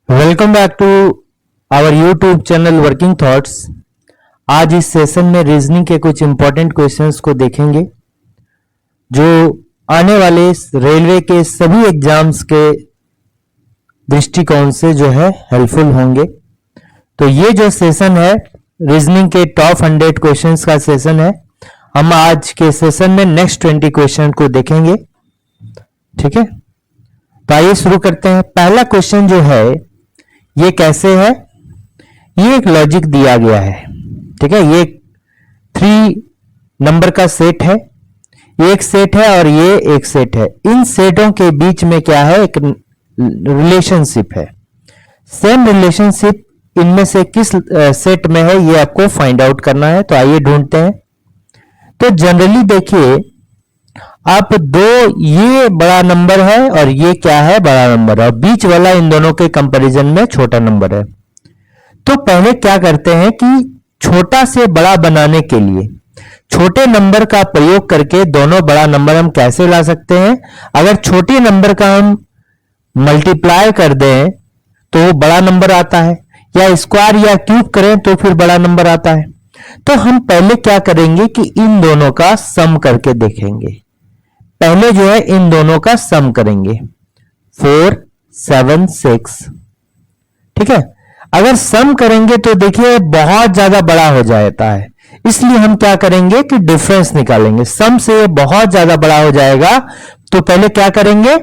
Welcome back to our YouTube channel working thoughts. आज इस session में रीजनिंग के कुछ इंपॉर्टेंट क्वेश्चंस को देखेंगे जो आने वाले रेलवे के सभी एग्जाम्स के दृष्टिकोण से जो है हेल्पफुल होंगे। तो ये जो सेशन है रीजनिंग के टॉप 100 क्वेश्चंस का सेशन है। हम आज के सेशन में नेक्स्ट 20 क्वेश्चन को देखेंगे। ठीक है, तो आइए शुरू करते हैं। पहला क्वेश्चन जो है ये कैसे है, ये एक लॉजिक दिया गया है। ठीक है, ये 3 नंबर का सेट है, एक सेट है और ये एक सेट है। इन सेटों के बीच में क्या है, एक रिलेशनशिप है। सेम रिलेशनशिप इनमें से किस सेट में है ये आपको फाइंड आउट करना है। तो आइए ढूंढते हैं। तो जनरली देखिए आप ये बड़ा नंबर है और ये क्या है, बड़ा नंबर है, और बीच वाला इन दोनों के कंपैरिजन में छोटा नंबर है। तो पहले क्या करते हैं कि छोटा से बड़ा बनाने के लिए छोटे नंबर का प्रयोग करके दोनों बड़ा नंबर हम कैसे ला सकते हैं। अगर छोटे नंबर का हम मल्टीप्लाई कर दें तो बड़ा नंबर आता है, या स्क्वायर या क्यूब करें तो फिर बड़ा नंबर आता है। तो हम पहले क्या करेंगे कि इन दोनों का सम करके देखेंगे। पहले जो है इन दोनों का सम करेंगे, 4, 7, 6। ठीक है, अगर सम करेंगे तो देखिए बहुत ज्यादा बड़ा हो जाता है, इसलिए हम क्या करेंगे कि डिफरेंस निकालेंगे। सम से ये बहुत ज्यादा बड़ा हो जाएगा तो पहले क्या करेंगे,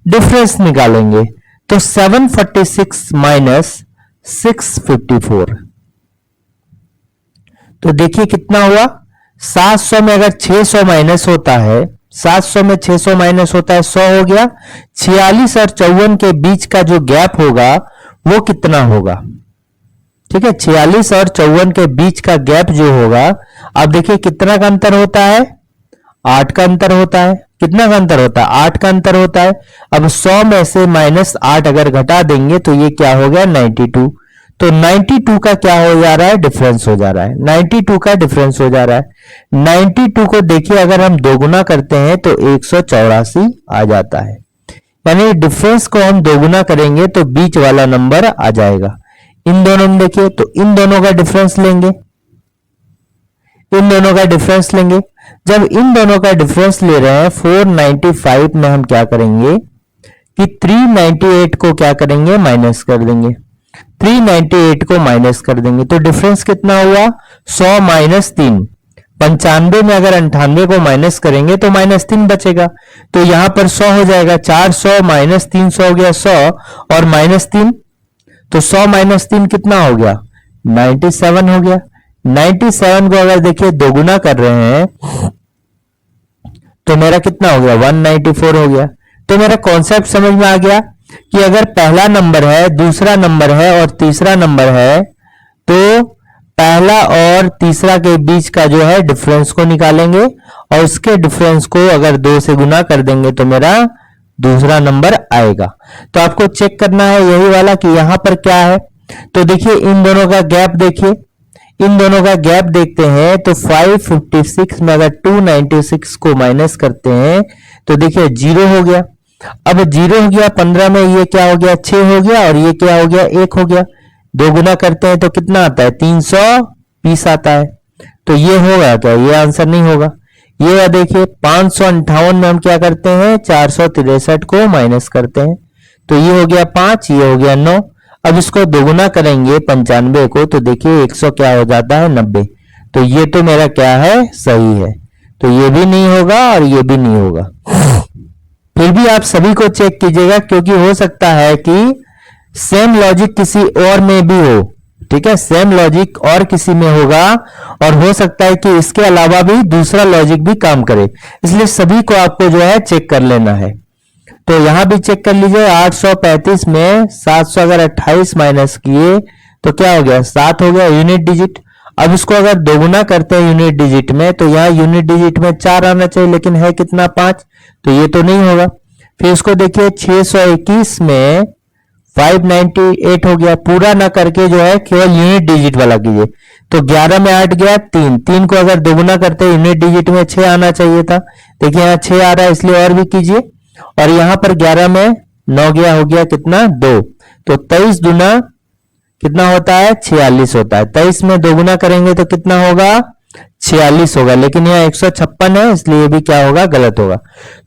डिफरेंस निकालेंगे। तो 746 माइनस 654, तो देखिए कितना हुआ। 700 में अगर 600 माइनस होता है, 700 में 600 माइनस होता है 100 हो गया। 46 और 54 के बीच का जो गैप होगा वो कितना होगा। ठीक है, 46 और 54 के बीच का गैप जो होगा, अब देखिए कितना का अंतर होता है, 8 का अंतर होता है। कितना का अंतर होता है, 8 का अंतर होता है। अब 100 में से -8 अगर घटा देंगे तो ये क्या हो गया, 92। तो 92 का क्या हो जा रहा है, डिफरेंस हो जा रहा है। 92 का डिफरेंस हो जा रहा है। 92 को देखिए अगर हम दोगुना करते हैं तो 184 आ जाता है, यानी डिफरेंस को हम दोगुना करेंगे तो बीच वाला नंबर आ जाएगा। इन दोनों में देखिए, तो इन दोनों का डिफरेंस लेंगे, इन दोनों का डिफरेंस लेंगे। जब इन दोनों का डिफरेंस ले रहे हैं 495 में हम क्या करेंगे कि 398 को क्या करेंगे, माइनस कर देंगे। 398 को माइनस कर देंगे तो डिफरेंस कितना हुआ, 100 माइनस 3। 95 में अगर 98 को माइनस करेंगे तो -3 बचेगा, तो यहां पर 100 हो जाएगा। 400 माइनस 300 हो गया 100 और -3, तो 100 माइनस 3 कितना हो गया, 97 हो गया। 97 को अगर देखिए दोगुना कर रहे हैं तो मेरा कितना हो गया, 194 हो गया। तो मेरा कॉन्सेप्ट समझ में आ गया कि अगर पहला नंबर है, दूसरा नंबर है और तीसरा नंबर है, तो पहला और तीसरा के बीच का जो है डिफरेंस को निकालेंगे और उसके डिफरेंस को अगर 2 से गुना कर देंगे तो मेरा दूसरा नंबर आएगा। तो आपको चेक करना है यही वाला कि यहां पर क्या है। तो देखिए इन दोनों का गैप देखिए, इन दोनों का गैप देखते हैं तो 556 में अगर 296 को माइनस करते हैं तो देखिए 0 हो गया। अब 0 हो गया, 15 में ये क्या हो गया, 6 हो गया, और ये क्या हो गया, 1 हो गया। दो गुना करते हैं तो कितना आता है, 320 आता है। तो ये होगा क्या, ये आंसर नहीं होगा। ये देखिए 558 में हम क्या करते हैं, 463 को माइनस करते हैं तो ये हो गया 5, ये हो गया 9। अब इसको दोगुना करेंगे 95 को तो देखिए 100 क्या हो जाता है, 90। तो ये तो मेरा क्या है, सही है। तो ये भी नहीं होगा और ये भी नहीं होगा। फिर भी आप सभी को चेक कीजिएगा, क्योंकि हो सकता है कि सेम लॉजिक किसी और में भी हो। ठीक है, सेम लॉजिक और किसी में होगा और हो सकता है कि इसके अलावा भी दूसरा लॉजिक भी काम करे, इसलिए सभी को आपको जो है चेक कर लेना है। तो यहां भी चेक कर लीजिए, 835 में 700 अगर 28 माइनस किए तो क्या हो गया, 7 हो गया, यूनिट डिजिट। अब इसको अगर दोगुना करते हैं यूनिट डिजिट में तो यहाँ यूनिट डिजिट में 4 आना चाहिए, लेकिन है कितना, 5, तो ये तो नहीं होगा। फिर इसको देखिए 621 में 598 हो गया। पूरा ना करके जो है केवल यूनिट डिजिट वाला कीजिए। तो 11 में 8 गया, 3 को अगर दोगुना करते यूनिट डिजिट में 6 आना चाहिए था। देखिए यहाँ 6 आ रहा है, इसलिए और भी कीजिए। और यहां पर 11 में 9 गया, हो गया कितना, 2। तो 23 दूना कितना होता है 46 होता है। 23 में 2 गुना करेंगे तो कितना होगा 46 होगा, लेकिन यहाँ 156 है इसलिए भी क्या होगा गलत होगा।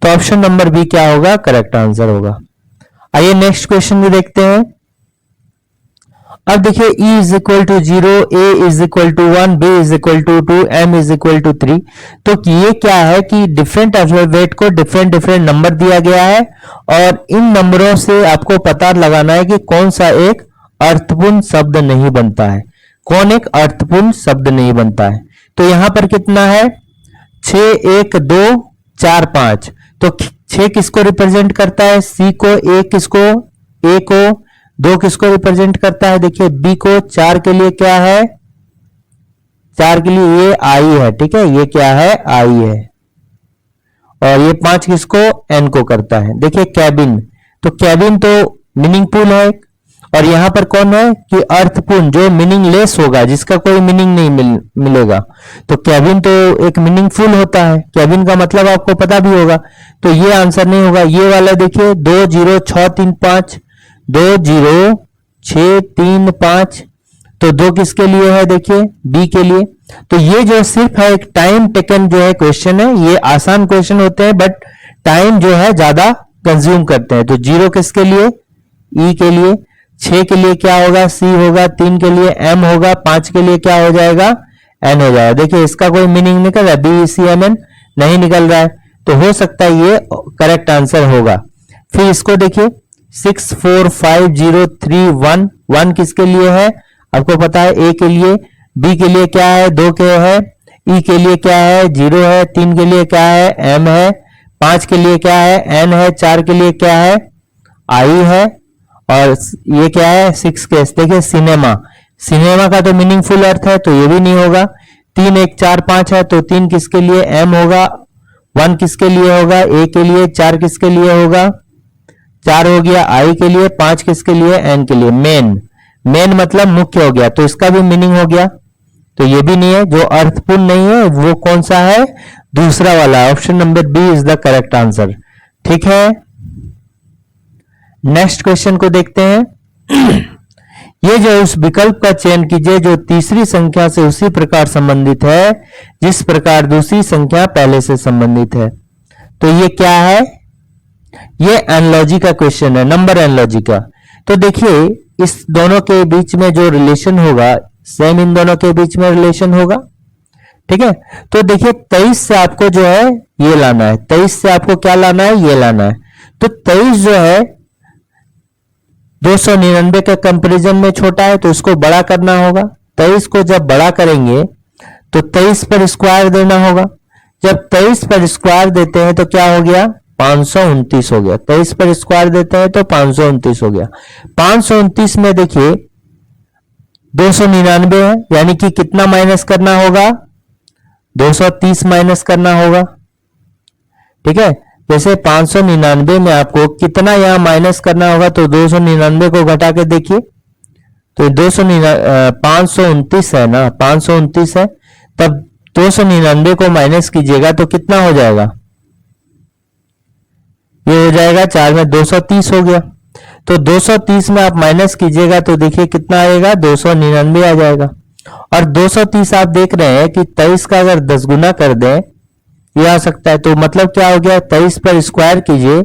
तो ऑप्शन नंबर बी क्या होगा करेक्ट आंसर होगा। आइए नेक्स्ट क्वेश्चन भी देखते हैं। अब देखिए E is equal to 0, A is equal to 1, B is equal to 2, M is equal to 3। तो ये क्या है कि डिफरेंट अल्फाबेट को डिफरेंट डिफरेंट नंबर दिया गया है और इन नंबरों से आपको पता लगाना है कि कौन सा एक अर्थपूर्ण शब्द नहीं बनता है, कौन एक अर्थपूर्ण शब्द नहीं बनता है। तो यहां पर कितना है 6, 1, 2, 4, 5। तो 6 किसको रिप्रेजेंट करता है C को, A को, 2 किसको रिप्रेजेंट करता है देखिए B को, 4 के लिए क्या है 4 के लिए ये I है, ठीक है, ये क्या है I है, और ये 5 किसको N को करता है। देखिए कैबिन, तो कैबिन तो मीनिंगफुल है और यहां पर कौन है कि अर्थपूर्ण जो मीनिंगलेस होगा, जिसका कोई मीनिंग नहीं मिलेगा। तो कैबिन तो एक मीनिंगफुल होता है, कैबिन का मतलब आपको पता भी होगा, तो ये आंसर नहीं होगा। ये वाला देखिए 2 0 6 3 5, 2 0 6 3 5, तो 2 किसके लिए है देखिए बी के लिए। तो ये जो सिर्फ है एक टाइम टेकन जो है क्वेश्चन है, ये आसान क्वेश्चन होते हैं बट टाइम जो है ज्यादा कंज्यूम करते हैं। तो 0 किसके लिए ई के लिए, 6 के लिए क्या होगा सी होगा, 3 के लिए एम होगा, 5 के लिए क्या हो जाएगा एन हो जाएगा। देखिए इसका कोई मीनिंग निकल रहा है, बी सी एम एन नहीं निकल रहा है, तो हो सकता है ये करेक्ट आंसर होगा। फिर इसको देखिए 6 4 5 0 3 1, 1 किसके लिए है आपको पता है ए के लिए, बी के लिए क्या है 2 के है, ई के लिए क्या है 0 है, 3 के लिए क्या है एम है, 5 के लिए क्या है एन है, 4 के लिए क्या है आई है, और ये क्या है 6 के देखिए सिनेमा, सिनेमा का तो मीनिंगफुल अर्थ है तो ये भी नहीं होगा। 3 1 4 5 है तो 3 किसके लिए एम होगा, 1 किसके लिए होगा ए के लिए, 4 किसके लिए होगा 4 हो गया आई के लिए, 5 किसके लिए एन के लिए। मेन, मेन मतलब मुख्य हो गया, तो इसका भी मीनिंग हो गया, तो ये भी नहीं है। जो अर्थपूर्ण नहीं है वो कौन सा है दूसरा वाला, option number B is the correct answer. ठीक है, नेक्स्ट क्वेश्चन को देखते हैं। ये जो उस विकल्प का चयन कीजिए जो तीसरी संख्या से उसी प्रकार संबंधित है जिस प्रकार दूसरी संख्या पहले से संबंधित है। तो ये क्या है, ये एनालॉजी का क्वेश्चन है, नंबर एनालॉजी का। तो देखिए इस दोनों के बीच में जो रिलेशन होगा सेम इन दोनों के बीच में रिलेशन होगा, ठीक है। तो देखिए 23 से आपको जो है ये लाना है, 23 से आपको क्या लाना है ये लाना है। तो 23 जो है 299 के कंपैरिजन में छोटा है तो इसको बड़ा करना होगा। 23 को जब बड़ा करेंगे तो 23 पर स्क्वायर देना होगा। जब 23 पर स्क्वायर देते हैं तो क्या हो गया 529 हो गया। 23 पर स्क्वायर देते हैं तो 529 हो गया। 529 में देखिए 299 है, यानी कि कितना माइनस करना होगा 230 माइनस करना होगा, ठीक है। जैसे 599 में आपको कितना यहां माइनस करना होगा, तो 299 को घटा के देखिए तो 529 है ना, 529 है, तब 299 को माइनस कीजिएगा तो कितना हो जाएगा, ये हो जाएगा 4 में 230 हो गया। तो 230 में आप माइनस कीजिएगा तो देखिए कितना आएगा 299 आ जाएगा। और 230 आप देख रहे हैं कि 23 का अगर 10 गुना कर दें ये आ सकता है, तो मतलब क्या हो गया 23 पर स्क्वायर कीजिए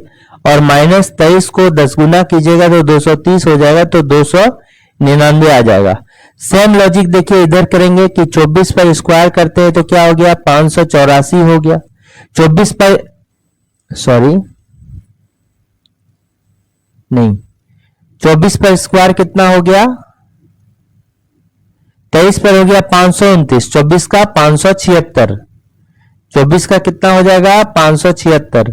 और माइनस 23 को 10 गुना कीजिएगा तो 230 हो जाएगा, तो 299 आ जाएगा। सेम लॉजिक देखिए इधर करेंगे कि 24 पर स्क्वायर करते हैं तो क्या हो गया 584 हो गया। 24 पर सॉरी नहीं 24 पर स्क्वायर कितना हो गया 23 पर हो गया 529, 24 का 576, 24 का कितना हो जाएगा 576।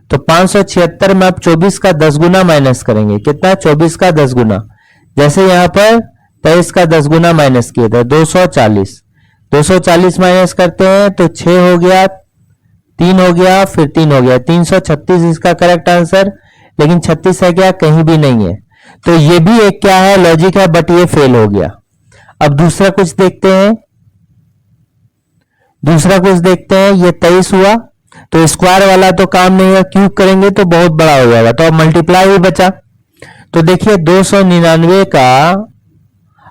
तो 576 में आप 24 का 10 गुना माइनस करेंगे, कितना 24 का 10 गुना, जैसे यहां पर 23 का 10 गुना माइनस किए थे 240, 240 माइनस करते हैं तो 6 हो गया, 3 हो गया, फिर 3 हो गया, 336 इसका करेक्ट आंसर। लेकिन 36 है क्या, कहीं भी नहीं है, तो ये भी एक क्या है लॉजिक है, बट ये फेल हो गया। अब दूसरा कुछ देखते हैं, दूसरा कुछ देखते हैं। ये 23 हुआ तो स्क्वायर वाला तो काम नहीं है, क्यूब करेंगे तो बहुत बड़ा हो जाएगा, तो अब मल्टीप्लाई ही बचा। तो देखिए 299 का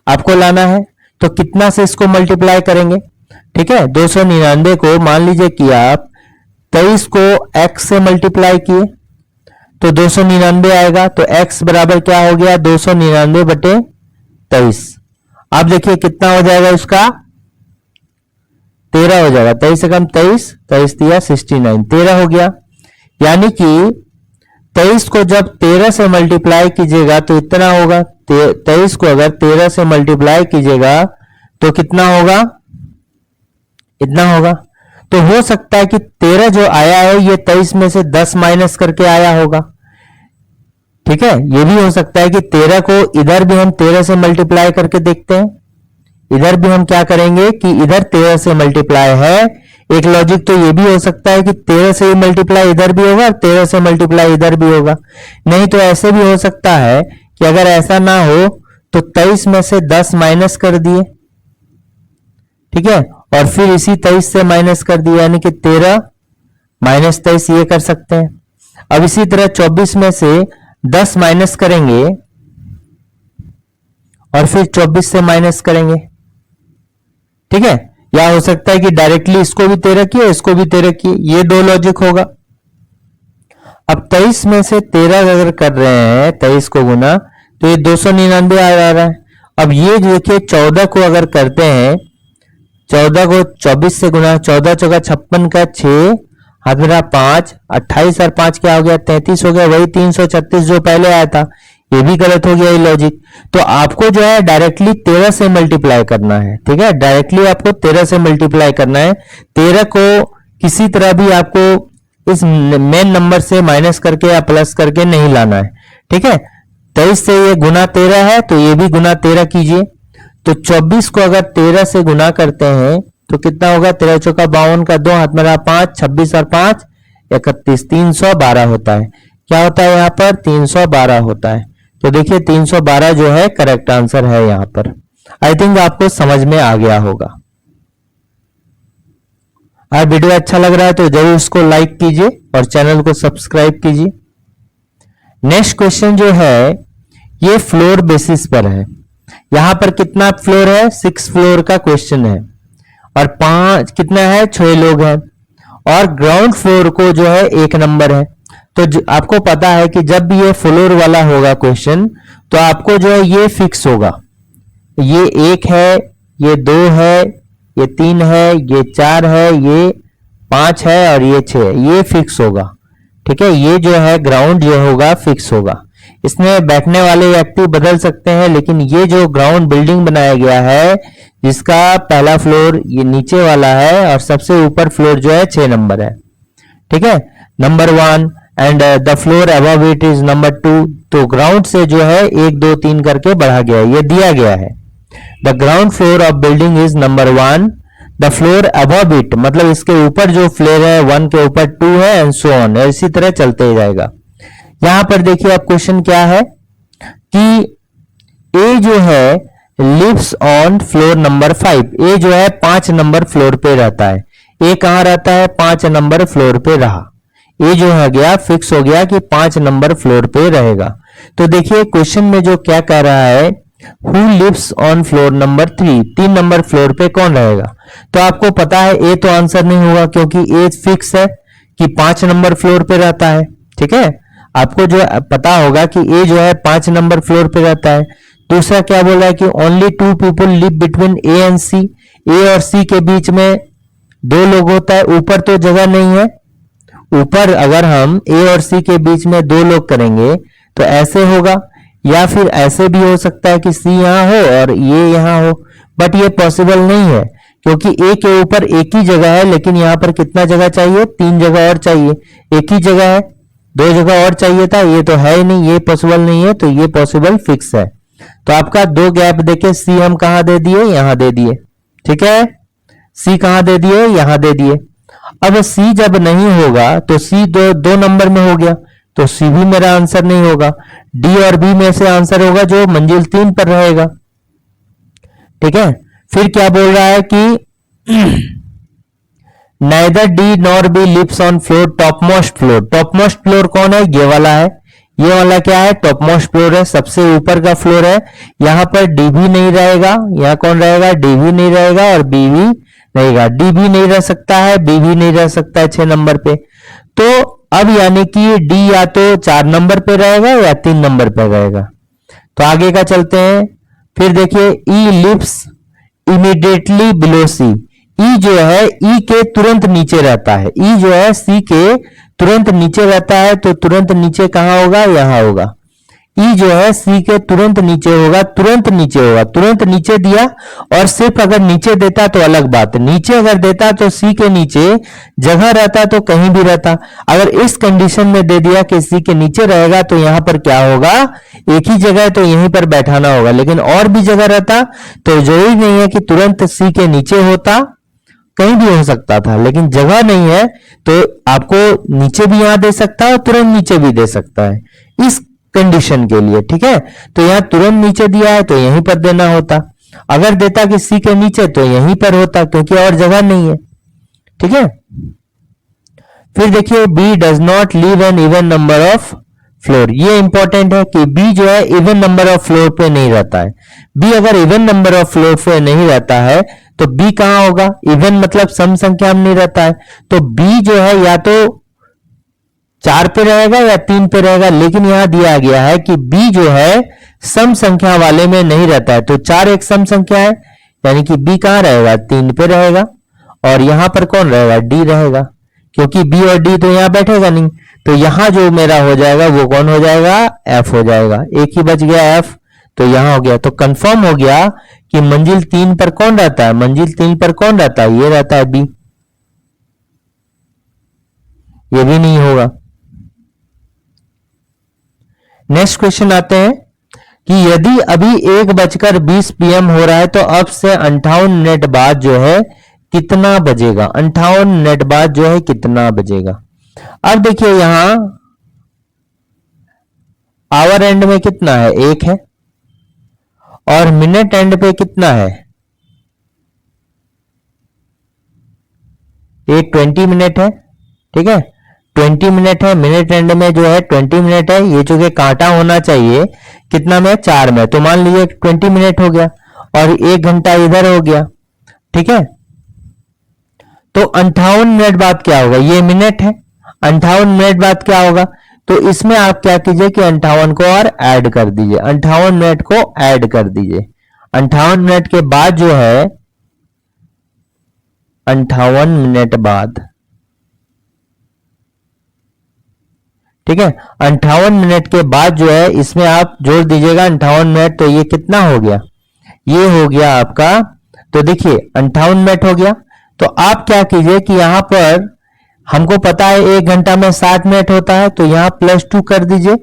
आपको लाना है, तो कितना से इसको मल्टीप्लाई करेंगे? ठीक है, 299 को मान लीजिए कि आप 23 को x से मल्टीप्लाई किए तो 299 आएगा, तो x बराबर क्या हो गया? 299 बटे 23। आप देखिए कितना हो जाएगा उसका? 13 हो जाएगा। 23 से कम 23, 23 दिया 69, 13 हो गया। यानी कि 23 को जब 13 से मल्टीप्लाई कीजिएगा तो इतना होगा। 23 को अगर 13 से मल्टीप्लाई कीजिएगा तो कितना होगा? इतना होगा। तो हो सकता है कि 13 जो आया है ये 23 में से 10 माइनस करके आया होगा। ठीक है, ये भी हो सकता है कि 13 को इधर भी हम 13 से मल्टीप्लाई करके देखते हैं। इधर भी हम क्या करेंगे कि इधर 13 से मल्टीप्लाई है। एक लॉजिक तो ये भी हो सकता है कि 13 से मल्टीप्लाई इधर भी होगा और 13 से मल्टीप्लाई इधर भी होगा। नहीं तो ऐसे भी हो सकता है कि अगर ऐसा ना हो तो 23 में से 10 माइनस कर दिए, ठीक है, और फिर इसी 23 से माइनस कर दिया, यानी कि 13 माइनस 23, ये कर सकते हैं। अब इसी तरह 24 में से 10 माइनस करेंगे और फिर 24 से माइनस करेंगे। ठीक है, या हो सकता है कि डायरेक्टली इसको भी 13 किए, इसको भी 13 किए, ये दो लॉजिक होगा। अब 23 में से 13 अगर कर रहे हैं 23 को गुना तो ये 299 आ रहा है। अब ये देखिए 14 को अगर करते हैं, 14 को 24 से गुना, 14 चौका 56 का 6 हाथ मेरा 5, 28 और 5 क्या हो गया? 33 हो गया। वही 336 जो पहले आया था, ये भी गलत हो गया ये लॉजिक। तो आपको जो है डायरेक्टली 13 से मल्टीप्लाई करना है। ठीक है, डायरेक्टली आपको 13 से मल्टीप्लाई करना है। 13 को किसी तरह भी आपको इस मेन नंबर से माइनस करके या प्लस करके नहीं लाना है। ठीक है, 23 से ये गुना 13 है तो ये भी गुना 13 कीजिए। तो 24 को अगर 13 से गुना करते हैं तो कितना होगा? 13 चौका 52 का 2 हाथ मेरा 5, 26 और 5 31, 312 होता है। क्या होता है यहाँ पर? 312 होता है। तो देखिए 312 जो है करेक्ट आंसर है यहाँ पर। आई थिंक आपको समझ में आ गया होगा। अगर वीडियो अच्छा लग रहा है तो जरूर इसको लाइक कीजिए और चैनल को सब्सक्राइब कीजिए। नेक्स्ट क्वेश्चन जो है ये फ्लोर बेसिस पर है। यहां पर कितना फ्लोर है? 6 फ्लोर का क्वेश्चन है और 5 कितना है? 6 लोग हैं और ग्राउंड फ्लोर को जो है 1 नंबर है। तो आपको पता है कि जब भी ये फ्लोर वाला होगा क्वेश्चन तो आपको जो है ये फिक्स होगा। ये 1 है, ये 2 है, ये 3 है, ये 4 है, ये 5 है और ये 6, ये फिक्स होगा। ठीक है, ये जो है ग्राउंड जो होगा फिक्स होगा। इसमें बैठने वाले व्यक्ति बदल सकते हैं, लेकिन ये जो ग्राउंड बिल्डिंग बनाया गया है जिसका पहला फ्लोर ये नीचे वाला है और सबसे ऊपर फ्लोर जो है 6 नंबर है। ठीक है, number 1 and the floor above it is number 2। तो ग्राउंड से जो है 1 2 3 करके बढ़ा गया है, ये दिया गया है। The ground floor of building is number 1, the floor above it मतलब इसके ऊपर जो फ्लोर है 1 के ऊपर 2 है एंड सो ऑन, इसी तरह चलते ही जाएगा। यहां पर देखिए आप क्वेश्चन क्या है कि ए जो है लिव्स ऑन फ्लोर नंबर 5। ए जो है 5 नंबर फ्लोर पे रहता है। ए कहां रहता है? 5 नंबर फ्लोर पे रहा। ए जो है गया फिक्स हो गया कि 5 नंबर फ्लोर पे रहेगा। तो देखिए क्वेश्चन में जो क्या कह रहा है, who lives on floor number 3, 3 number floor पे कौन रहेगा? तो आपको पता है ए तो आंसर नहीं होगा क्योंकि ए फिक्स है कि 5 नंबर फ्लोर पे रहता है। ठीक है, आपको जो पता होगा कि ए जो है 5 नंबर फ्लोर पे रहता है। दूसरा क्या बोल रहा है कि only 2 people live between A and C. A और सी के बीच में 2 लोग होता है। ऊपर तो जगह नहीं है। ऊपर अगर हम ए और सी के बीच में 2 लोग करेंगे तो ऐसे होगा, या फिर ऐसे भी हो सकता है कि सी यहां हो और ये यहां हो, बट ये पॉसिबल नहीं है क्योंकि ए के ऊपर एक ही जगह है, लेकिन यहां पर कितना जगह चाहिए? 3 जगह और चाहिए। एक ही जगह है, 2 जगह और चाहिए था, ये तो है ही नहीं, ये पॉसिबल नहीं है, तो ये पॉसिबल फिक्स है। तो आपका 2 गैप देके सी हम कहां दे दिए? यहां दे दिए। ठीक है, सी कहां दे दिए? यहां दे दिए। अब सी जब नहीं होगा तो सी 2 नंबर में हो गया, तो सी भी मेरा आंसर नहीं होगा। डी और बी में से आंसर होगा जो मंजिल 3 पर रहेगा। ठीक है, फिर क्या बोल रहा है कि neither D nor B lives on floor topmost floor. Topmost floor कौन है? ये वाला है। ये वाला क्या है, टॉप मोस्ट फ्लोर है, सबसे ऊपर का फ्लोर है। यहां पर डी भी नहीं रहेगा, यहां कौन रहेगा, डी भी नहीं रहेगा और बी भी नहीं रहेगा। डी भी नहीं रह सकता है, बी भी नहीं रह सकता है 6 नंबर पे। तो अब यानी कि डी या तो 4 नंबर पे रहेगा या 3 नंबर पे रहेगा। तो आगे का चलते हैं। फिर देखिए ई लिव्स इमीडिएटली बिलो सी। ई जो है ई के तुरंत नीचे रहता है, ई जो है सी के तुरंत नीचे रहता है। तो तुरंत नीचे कहां होगा, यहां होगा। ई जो है सी के तुरंत नीचे होगा, तुरंत नीचे होगा। तुरंत नीचे दिया और सिर्फ अगर नीचे देता तो अलग बात, नीचे अगर देता तो सी के नीचे जगह रहता तो कहीं भी रहता। अगर इस कंडीशन में दे दिया कि सी के नीचे रहेगा तो यहां पर क्या होगा, एक ही जगह है तो यहीं पर बैठाना होगा। लेकिन और भी जगह रहता तो जरूरी नहीं है कि तुरंत सी के नीचे होता, कहीं भी हो सकता था। लेकिन जगह नहीं है तो आपको नीचे भी यहां दे सकता है और तुरंत नीचे भी दे सकता है इस कंडीशन के लिए, ठीक है। तो यहां तुरंत नीचे दिया है तो यहीं पर देना होता। अगर देता कि सी के नीचे तो यहीं पर होता, क्योंकि और जगह नहीं है, ठीक है। फिर देखिए B does not live an even number of floor. ये इंपॉर्टेंट है कि बी जो है इवन नंबर ऑफ फ्लोर पे नहीं रहता है। बी अगर इवन नंबर ऑफ फ्लोर पे नहीं रहता है तो बी कहां होगा, इवन मतलब सम संख्या में नहीं रहता है। तो बी जो है या तो 4 पे रहेगा या 3 पे रहेगा। लेकिन यहां दिया गया है कि बी जो है सम संख्या वाले में नहीं रहता है। तो 4 एक सम संख्या है, यानी कि बी कहां रहेगा, 3 पे रहेगा। और यहां पर कौन रहेगा, डी रहेगा, क्योंकि बी और डी तो यहां बैठेगा नहीं। तो यहां जो मेरा हो जाएगा वो कौन हो जाएगा, एफ हो जाएगा। एक ही बच गया एफ, तो यहां हो गया। तो कंफर्म हो गया कि मंजिल 3 पर कौन रहता है, मंजिल 3 पर कौन रहता है, ये रहता है बी। ये भी नहीं होगा। नेक्स्ट क्वेश्चन आते हैं कि यदि अभी 1:20 PM हो रहा है तो अब से 58 मिनट बाद जो है कितना बजेगा, 58 मिनट बाद जो है कितना बजेगा। अब देखिए यहां आवर एंड में कितना है, 1 है, और मिनट एंड पे कितना है, ये 20 मिनट है, ठीक है। 20 मिनट है, मिनट एंड में जो है 20 मिनट है। ये चूंकि कांटा होना चाहिए कितना में, 4 में, तो मान लीजिए 20 मिनट हो गया और 1 घंटा इधर हो गया, ठीक है। तो 58 मिनट बाद क्या होगा, ये मिनट है, 58 मिनट बाद क्या होगा। तो इसमें आप क्या कीजिए कि 58 को और ऐड कर दीजिए, 58 मिनट को ऐड कर दीजिए। 58 मिनट के बाद जो है 58 मिनट बाद, ठीक है, 58 मिनट के बाद जो है इसमें आप जोड़ दीजिएगा 58 मिनट। तो ये कितना हो गया, ये हो गया आपका। तो देखिए 58 मिनट हो गया। तो आप क्या कीजिए कि यहां पर हमको पता है 1 घंटा में 60 मिनट होता है, तो यहां +2 कर दीजिए,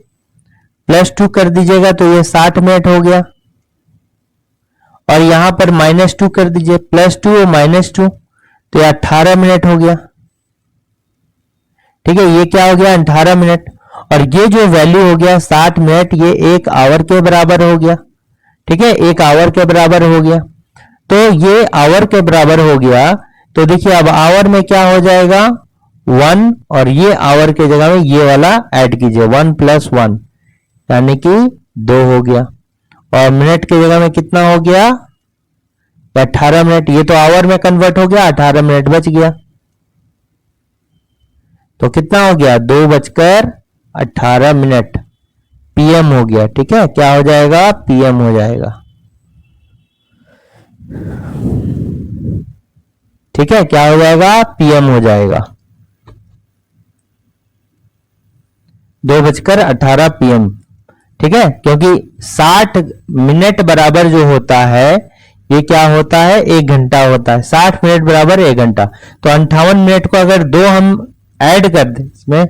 +2 कर दीजिएगा तो ये 60 मिनट हो गया। और यहां पर -2 कर दीजिए, +2 और -2 तो ये 18 मिनट हो गया, ठीक है। ये क्या हो गया, 18 मिनट। और ये जो वैल्यू हो गया 60 मिनट, ये 1 आवर के बराबर हो गया, ठीक है, 1 आवर के बराबर हो गया। तो ये आवर के बराबर हो गया। तो देखिए अब आवर में क्या हो जाएगा, 1, और ये आवर के जगह में ये वाला ऐड कीजिए, 1 + 1 यानी कि 2 हो गया। और मिनट की जगह में कितना हो गया, 18 मिनट। ये तो आवर में कन्वर्ट हो गया, 18 मिनट बच गया। तो कितना हो गया, 2:18 मिनट PM हो गया, ठीक है। क्या हो जाएगा, PM हो जाएगा, ठीक है। क्या हो जाएगा, PM हो जाएगा, 2:18 PM, ठीक है। क्योंकि 60 मिनट बराबर जो होता है ये क्या होता है, 1 घंटा होता है। 60 मिनट बराबर 1 घंटा। तो 58 मिनट को अगर 2 हम ऐड कर दें इसमें,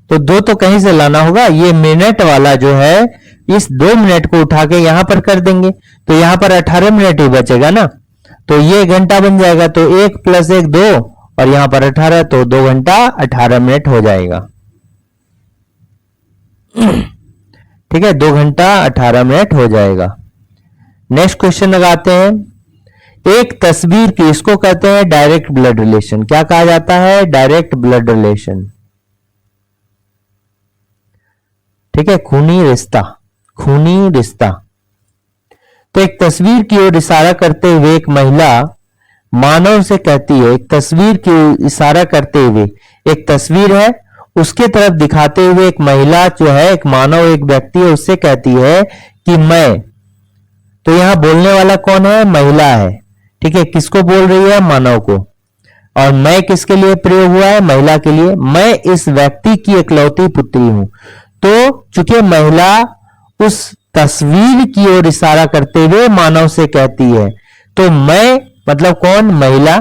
तो 2 तो कहीं से लाना होगा। ये मिनट वाला जो है इस 2 मिनट को उठा के यहां पर कर देंगे तो यहां पर 18 मिनट ही बचेगा ना। तो ये 1 घंटा बन जाएगा। तो 1 + 1 2 और यहां पर 18, तो 2 घंटा 18 मिनट हो जाएगा, ठीक है। 2 घंटा 18 मिनट हो जाएगा। नेक्स्ट क्वेश्चन लगाते हैं। एक तस्वीर की, इसको कहते हैं डायरेक्ट ब्लड रिलेशन। क्या कहा जाता है, डायरेक्ट ब्लड रिलेशन। ठीक है, खूनी रिश्ता, खूनी रिश्ता। तो एक तस्वीर की ओर इशारा करते हुए एक महिला मानव से कहती है, एक तस्वीर की इशारा करते हुए, एक तस्वीर है उसके तरफ दिखाते हुए एक महिला जो है, एक मानव, एक व्यक्ति है, उससे कहती है कि मैं, तो यहां बोलने वाला कौन है? महिला है। ठीक है, किसको बोल रही है? मानव को। और मैं किसके लिए प्रयोग हुआ है? महिला के लिए। मैं इस व्यक्ति की इकलौती पुत्री हूं। तो चूंकि महिला उस तस्वीर की ओर इशारा करते हुए मानव से कहती है, तो मैं मतलब कौन? महिला।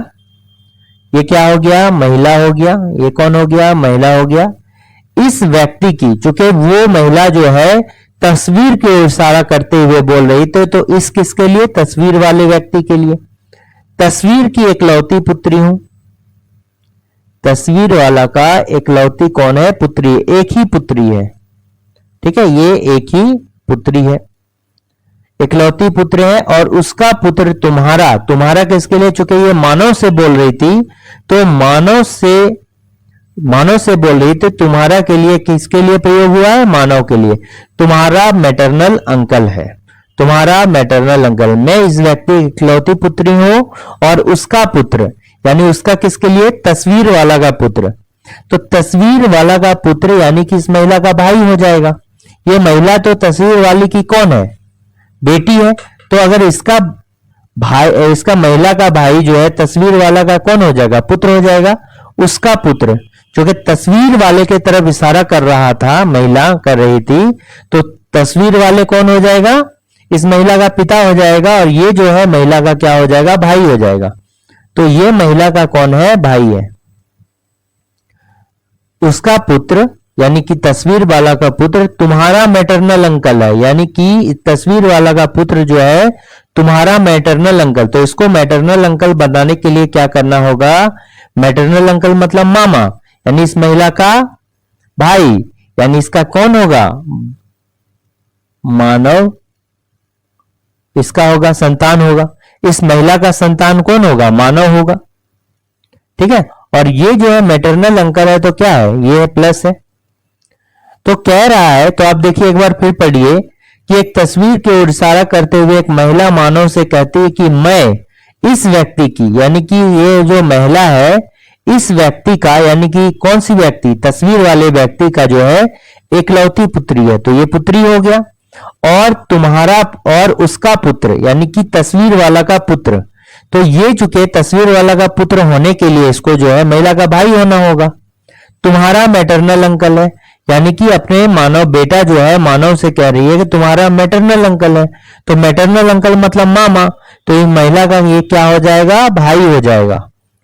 ये क्या हो गया? महिला हो गया। ये कौन हो गया? महिला हो गया। इस व्यक्ति की, चूंकि वो महिला जो है तस्वीर की ओर इशारा करते हुए बोल रही थी, तो इस किसके लिए? तस्वीर वाले व्यक्ति के लिए। तस्वीर की इकलौती पुत्री हूं। तस्वीर वाला का इकलौती कौन है? पुत्री, एक ही पुत्री है। ठीक है, ये एक ही पुत्री है, इकलौती पुत्र है। और उसका पुत्र तुम्हारा, तुम्हारा किसके लिए? चूंकि ये मानव से बोल रही थी, तो मानव से बोल रही थी, तुम्हारा के लिए किसके लिए प्रयोग हुआ है? मानव के लिए। तुम्हारा मैटरनल अंकल है, तुम्हारा मैटरनल अंकल। मैं इस व्यक्ति की इकलौती पुत्री हूं और उसका पुत्र, यानी उसका किसके लिए? तस्वीर वाला का पुत्र। तो तस्वीर वाला का पुत्र यानी कि इस महिला का भाई हो जाएगा। ये महिला तो तस्वीर वाली की कौन है? बेटी है। तो अगर इसका भाई, इसका महिला का भाई जो है तस्वीर वाला का कौन हो जाएगा? पुत्र हो जाएगा, उसका पुत्र। जो कि तस्वीर वाले के तरफ इशारा कर रहा था, महिला कर रही थी, तो तस्वीर वाले कौन हो जाएगा? इस महिला का पिता हो जाएगा। और ये जो है महिला का क्या हो जाएगा? भाई हो जाएगा। तो ये महिला का कौन है? भाई है। उसका पुत्र यानी कि तस्वीर वाला का पुत्र तुम्हारा मैटरनल अंकल है, यानी कि तस्वीर वाला का पुत्र जो है तुम्हारा मैटरनल अंकल। तो इसको मैटरनल अंकल बनाने के लिए क्या करना होगा? मैटरनल अंकल मतलब मामा, यानी इस महिला का भाई, यानी इसका कौन होगा? मानव, इसका होगा संतान होगा। इस महिला का संतान कौन होगा? मानव होगा। ठीक है, और ये जो है मैटरनल अंकल है, तो क्या है? ये है प्लस है। तो कह रहा है, तो आप देखिए एक बार फिर पढ़िए कि एक तस्वीर की ओर इशारा करते हुए एक महिला मानव से कहती है कि मैं इस व्यक्ति की, यानी कि ये जो महिला है इस व्यक्ति का, यानी कि कौन सी व्यक्ति? तस्वीर वाले व्यक्ति का जो है इकलौती पुत्री है। तो ये पुत्री हो गया। और तुम्हारा और उसका पुत्र, यानी कि तस्वीर वाला का पुत्र। तो ये चूंकि तस्वीर वाला का पुत्र होने के लिए इसको जो है महिला का भाई होना होगा। तुम्हारा मैटरनल अंकल है, यानी कि अपने मानव बेटा जो है मानव से कह रही है कि तुम्हारा मैटरनल अंकल है। तो मैटरनल अंकल मतलब मामा। तो इस महिला का ये क्या हो जाएगा? भाई हो जाएगा।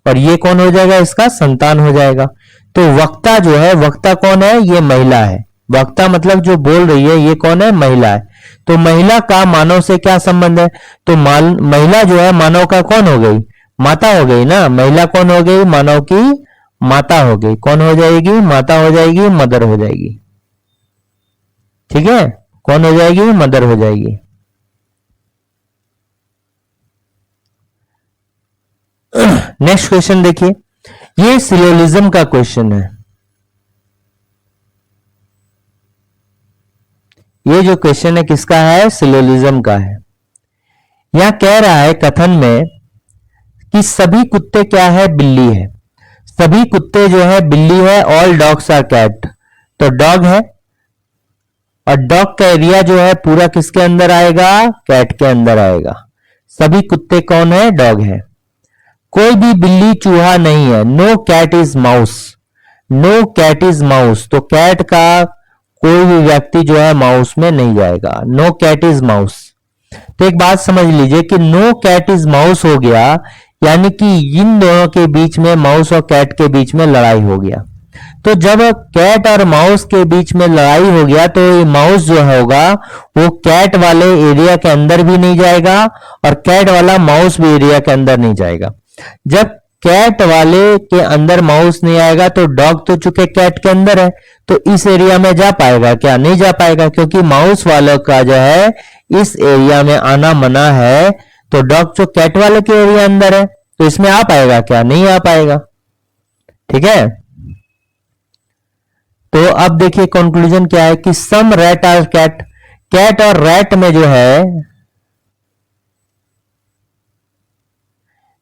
और ये कौन हो जाएगा? इसका संतान हो जाएगा। तो वक्ता जो है, वक्ता कौन है? ये महिला है। वक्ता मतलब जो बोल रही है ये कौन है? महिला है। तो महिला का मानव से क्या संबंध है? तो महिला जो है मानव का कौन हो गई? माता हो गई ना। महिला कौन हो गई? मानव की माता हो गई। कौन हो जाएगी? माता हो जाएगी, मदर हो जाएगी। ठीक है, कौन हो जाएगी? मदर हो जाएगी। नेक्स्ट क्वेश्चन देखिए, ये सिलोजिज्म का क्वेश्चन है। ये जो क्वेश्चन है किसका है? सिलोजिज्म का है। यहां कह रहा है कथन में कि सभी कुत्ते क्या है? बिल्ली है। सभी कुत्ते जो है बिल्ली है। ऑल डॉग्स आर कैट, तो डॉग है। और डॉग का एरिया जो है पूरा किसके अंदर आएगा? कैट के अंदर आएगा। सभी कुत्ते कौन है? डॉग है। कोई भी बिल्ली चूहा नहीं है। No cat is mouse, no cat is mouse. तो कैट का कोई भी व्यक्ति जो है माउस में नहीं जाएगा। No cat is mouse. तो एक बात समझ लीजिए कि नो कैट इज माउस हो गया, यानी कि इन दोनों के बीच में, माउस और कैट के बीच में लड़ाई हो गया। तो जब कैट और माउस के बीच में लड़ाई हो गया, तो ये माउस जो होगा वो कैट वाले एरिया के अंदर भी नहीं जाएगा और कैट वाला माउस भी एरिया के अंदर नहीं जाएगा। जब कैट वाले के अंदर माउस नहीं आएगा, तो डॉग तो चूंकि कैट के अंदर है, तो इस एरिया में जा पाएगा क्या? नहीं जा पाएगा, क्योंकि माउस वालों का जो है इस एरिया में आना मना है। तो डॉग जो कैट वाले के एरिया अंदर है, तो इसमें आ पाएगा क्या? नहीं आ पाएगा। ठीक है, तो अब देखिए कंक्लूजन क्या है कि सम रैट आर कैट, कैट और रैट में जो है,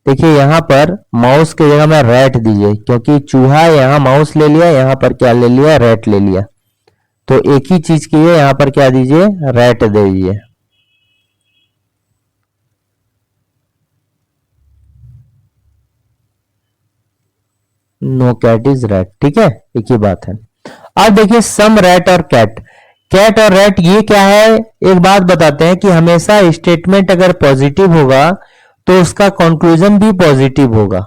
देखिए यहां पर माउस की जगह में रैट दीजिए, क्योंकि चूहा यहां माउस ले लिया, यहां पर क्या ले लिया, रैट ले लिया। तो एक ही चीज की है, यहां पर क्या दीजिए, रैट दे दीजिए। नो कैट इज रैट, ठीक है, एक ही बात है। अब देखिए सम रैट और कैट, कैट और रैट ये क्या है, एक बात बताते हैं कि हमेशा स्टेटमेंट अगर पॉजिटिव होगा तो उसका कंक्लूजन भी पॉजिटिव होगा।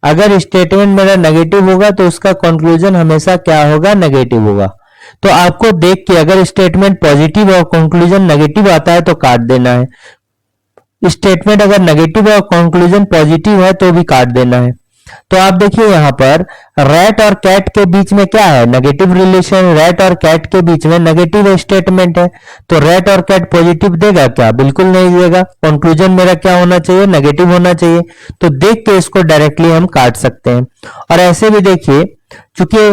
अगर स्टेटमेंट मेरा नेगेटिव होगा तो उसका कंक्लूजन हमेशा क्या होगा, नेगेटिव होगा। तो आपको देख के अगर स्टेटमेंट पॉजिटिव और कंक्लूजन नेगेटिव आता है तो काट देना है, स्टेटमेंट अगर नेगेटिव और कंक्लूजन पॉजिटिव है तो भी काट देना है। तो आप देखिए यहां पर रैट और कैट के बीच में क्या है, नेगेटिव रिलेशन, रैट और कैट के बीच में नेगेटिव स्टेटमेंट है। तो रैट और कैट पॉजिटिव देगा क्या, बिल्कुल नहीं देगा। कंक्लूजन मेरा क्या होना चाहिए, नेगेटिव होना चाहिए। तो देख के इसको डायरेक्टली हम काट सकते हैं। और ऐसे भी देखिए, चूंकि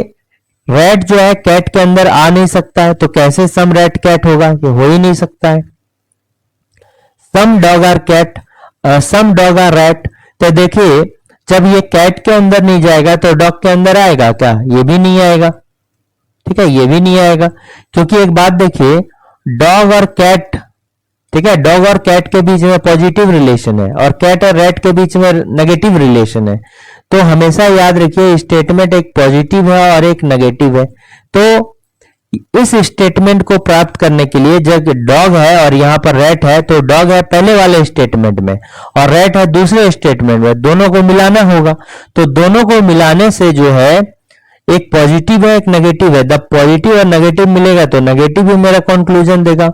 रैट जो है कैट के अंदर आ नहीं सकता है, तो कैसे सम रैट कैट होगा, ये हो ही नहीं सकता है। Some dog are cat, some dog are rat, तो देखिए जब ये कैट के अंदर नहीं जाएगा तो डॉग के अंदर आएगा क्या, ये भी नहीं आएगा, ठीक है, ये भी नहीं आएगा। क्योंकि एक बात देखिए, डॉग और कैट, ठीक है, डॉग और कैट के बीच में पॉजिटिव रिलेशन है और कैट और रैट के बीच में नेगेटिव रिलेशन है। तो हमेशा याद रखिए स्टेटमेंट एक पॉजिटिव है और एक नेगेटिव है। तो इस स्टेटमेंट को प्राप्त करने के लिए जब डॉग है और यहां पर रैट है, तो डॉग है पहले वाले स्टेटमेंट में और रैट है दूसरे स्टेटमेंट में, दोनों को मिलाना होगा। तो दोनों को मिलाने से जो है एक पॉजिटिव है एक नेगेटिव है, जब पॉजिटिव और नेगेटिव मिलेगा तो नेगेटिव भी मेरा कंक्लूजन देगा।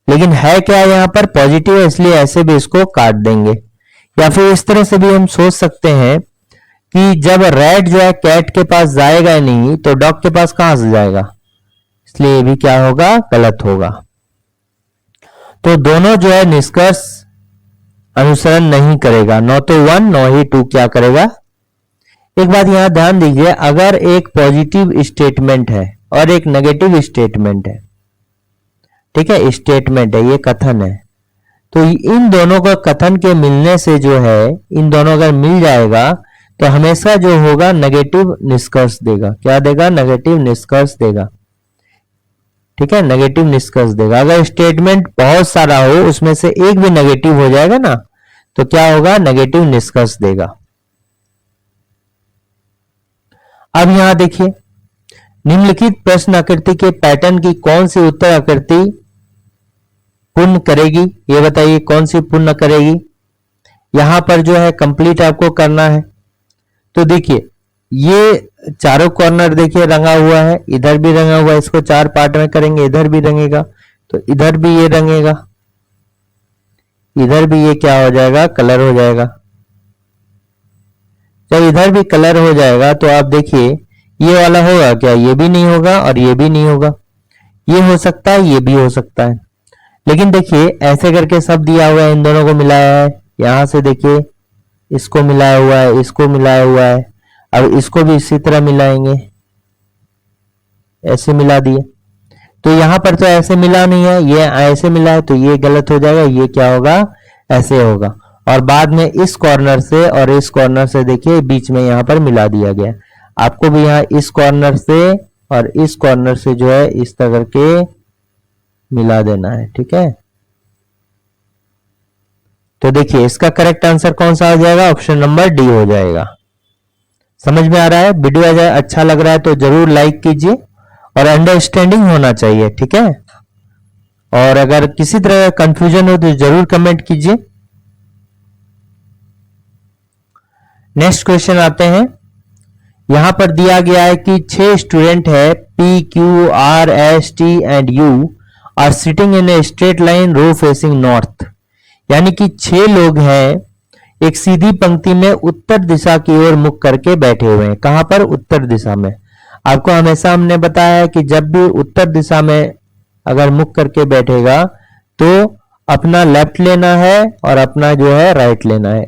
लेकिन है क्या यहां पर पॉजिटिव है, इसलिए ऐसे भी इसको काट देंगे। या फिर इस तरह से भी हम सोच सकते हैं कि जब रैट जो है कैट के पास जाएगा ही नहीं तो डॉग के पास कहां से जाएगा, इसलिए ये भी क्या होगा, गलत होगा। तो दोनों जो है निष्कर्ष अनुसरण नहीं करेगा, न तो 1 न ही 2 क्या करेगा। एक बात यहां ध्यान दीजिए, अगर एक पॉजिटिव स्टेटमेंट है और एक नेगेटिव स्टेटमेंट है, ठीक है, स्टेटमेंट है, ये कथन है, तो इन दोनों का कथन के मिलने से जो है, इन दोनों अगर मिल जाएगा तो हमेशा जो होगा नेगेटिव निष्कर्ष देगा। क्या देगा, नेगेटिव निष्कर्ष देगा, ठीक है, नेगेटिव निष्कर्ष देगा। अगर स्टेटमेंट बहुत सारा हो उसमें से एक भी नेगेटिव हो जाएगा ना, तो क्या होगा, नेगेटिव निष्कर्ष देगा। अब यहां देखिए, निम्नलिखित प्रश्न आकृति के पैटर्न की कौन सी उत्तर आकृति पूर्ण करेगी, ये बताइए कौन सी पूर्ण करेगी। यहां पर जो है कंप्लीट आपको करना है। तो देखिए ये चारों कॉर्नर देखिए रंगा हुआ है, इधर भी रंगा हुआ है, इसको 4 पार्ट में करेंगे, इधर भी रंगेगा, तो इधर भी ये रंगेगा, इधर भी ये क्या हो जाएगा, कलर हो जाएगा। जब इधर भी कलर हो जाएगा तो आप देखिए ये वाला होगा क्या, ये भी नहीं होगा और ये भी नहीं होगा, ये हो सकता है, ये भी हो सकता है। लेकिन देखिए ऐसे करके सब दिया हुआ है, इन दोनों को मिलाया है, यहां से देखिए इसको मिलाया हुआ है, इसको मिलाया हुआ है, अब इसको भी इसी तरह मिलाएंगे, ऐसे मिला दिए। तो यहां पर तो ऐसे मिला नहीं है, ये ऐसे मिला है, तो ये गलत हो जाएगा, ये क्या होगा, ऐसे होगा। और बाद में इस कॉर्नर से और इस कॉर्नर से देखिए बीच में यहां पर मिला दिया गया। आपको भी यहां इस कॉर्नर से और इस कॉर्नर से जो है इस तरह करके मिला देना है, ठीक है। तो देखिए इसका करेक्ट आंसर कौन सा हो जाएगा, ऑप्शन नंबर डी हो जाएगा। समझ में आ रहा है, वीडियो अच्छा लग रहा है तो जरूर लाइक कीजिए और अंडरस्टैंडिंग होना चाहिए, ठीक है। और अगर किसी तरह का कंफ्यूजन हो तो जरूर कमेंट कीजिए। नेक्स्ट क्वेश्चन आते हैं। यहां पर दिया गया है कि 6 स्टूडेंट है, P Q R S T and U are sitting in a straight line row facing north. यानी कि 6 लोग हैं, एक सीधी पंक्ति में उत्तर दिशा की ओर मुख करके बैठे हुए हैं। कहां पर, उत्तर दिशा में। आपको हमेशा हमने बताया है कि जब भी उत्तर दिशा में अगर मुख करके बैठेगा तो अपना लेफ्ट लेना है और अपना जो है राइट लेना है,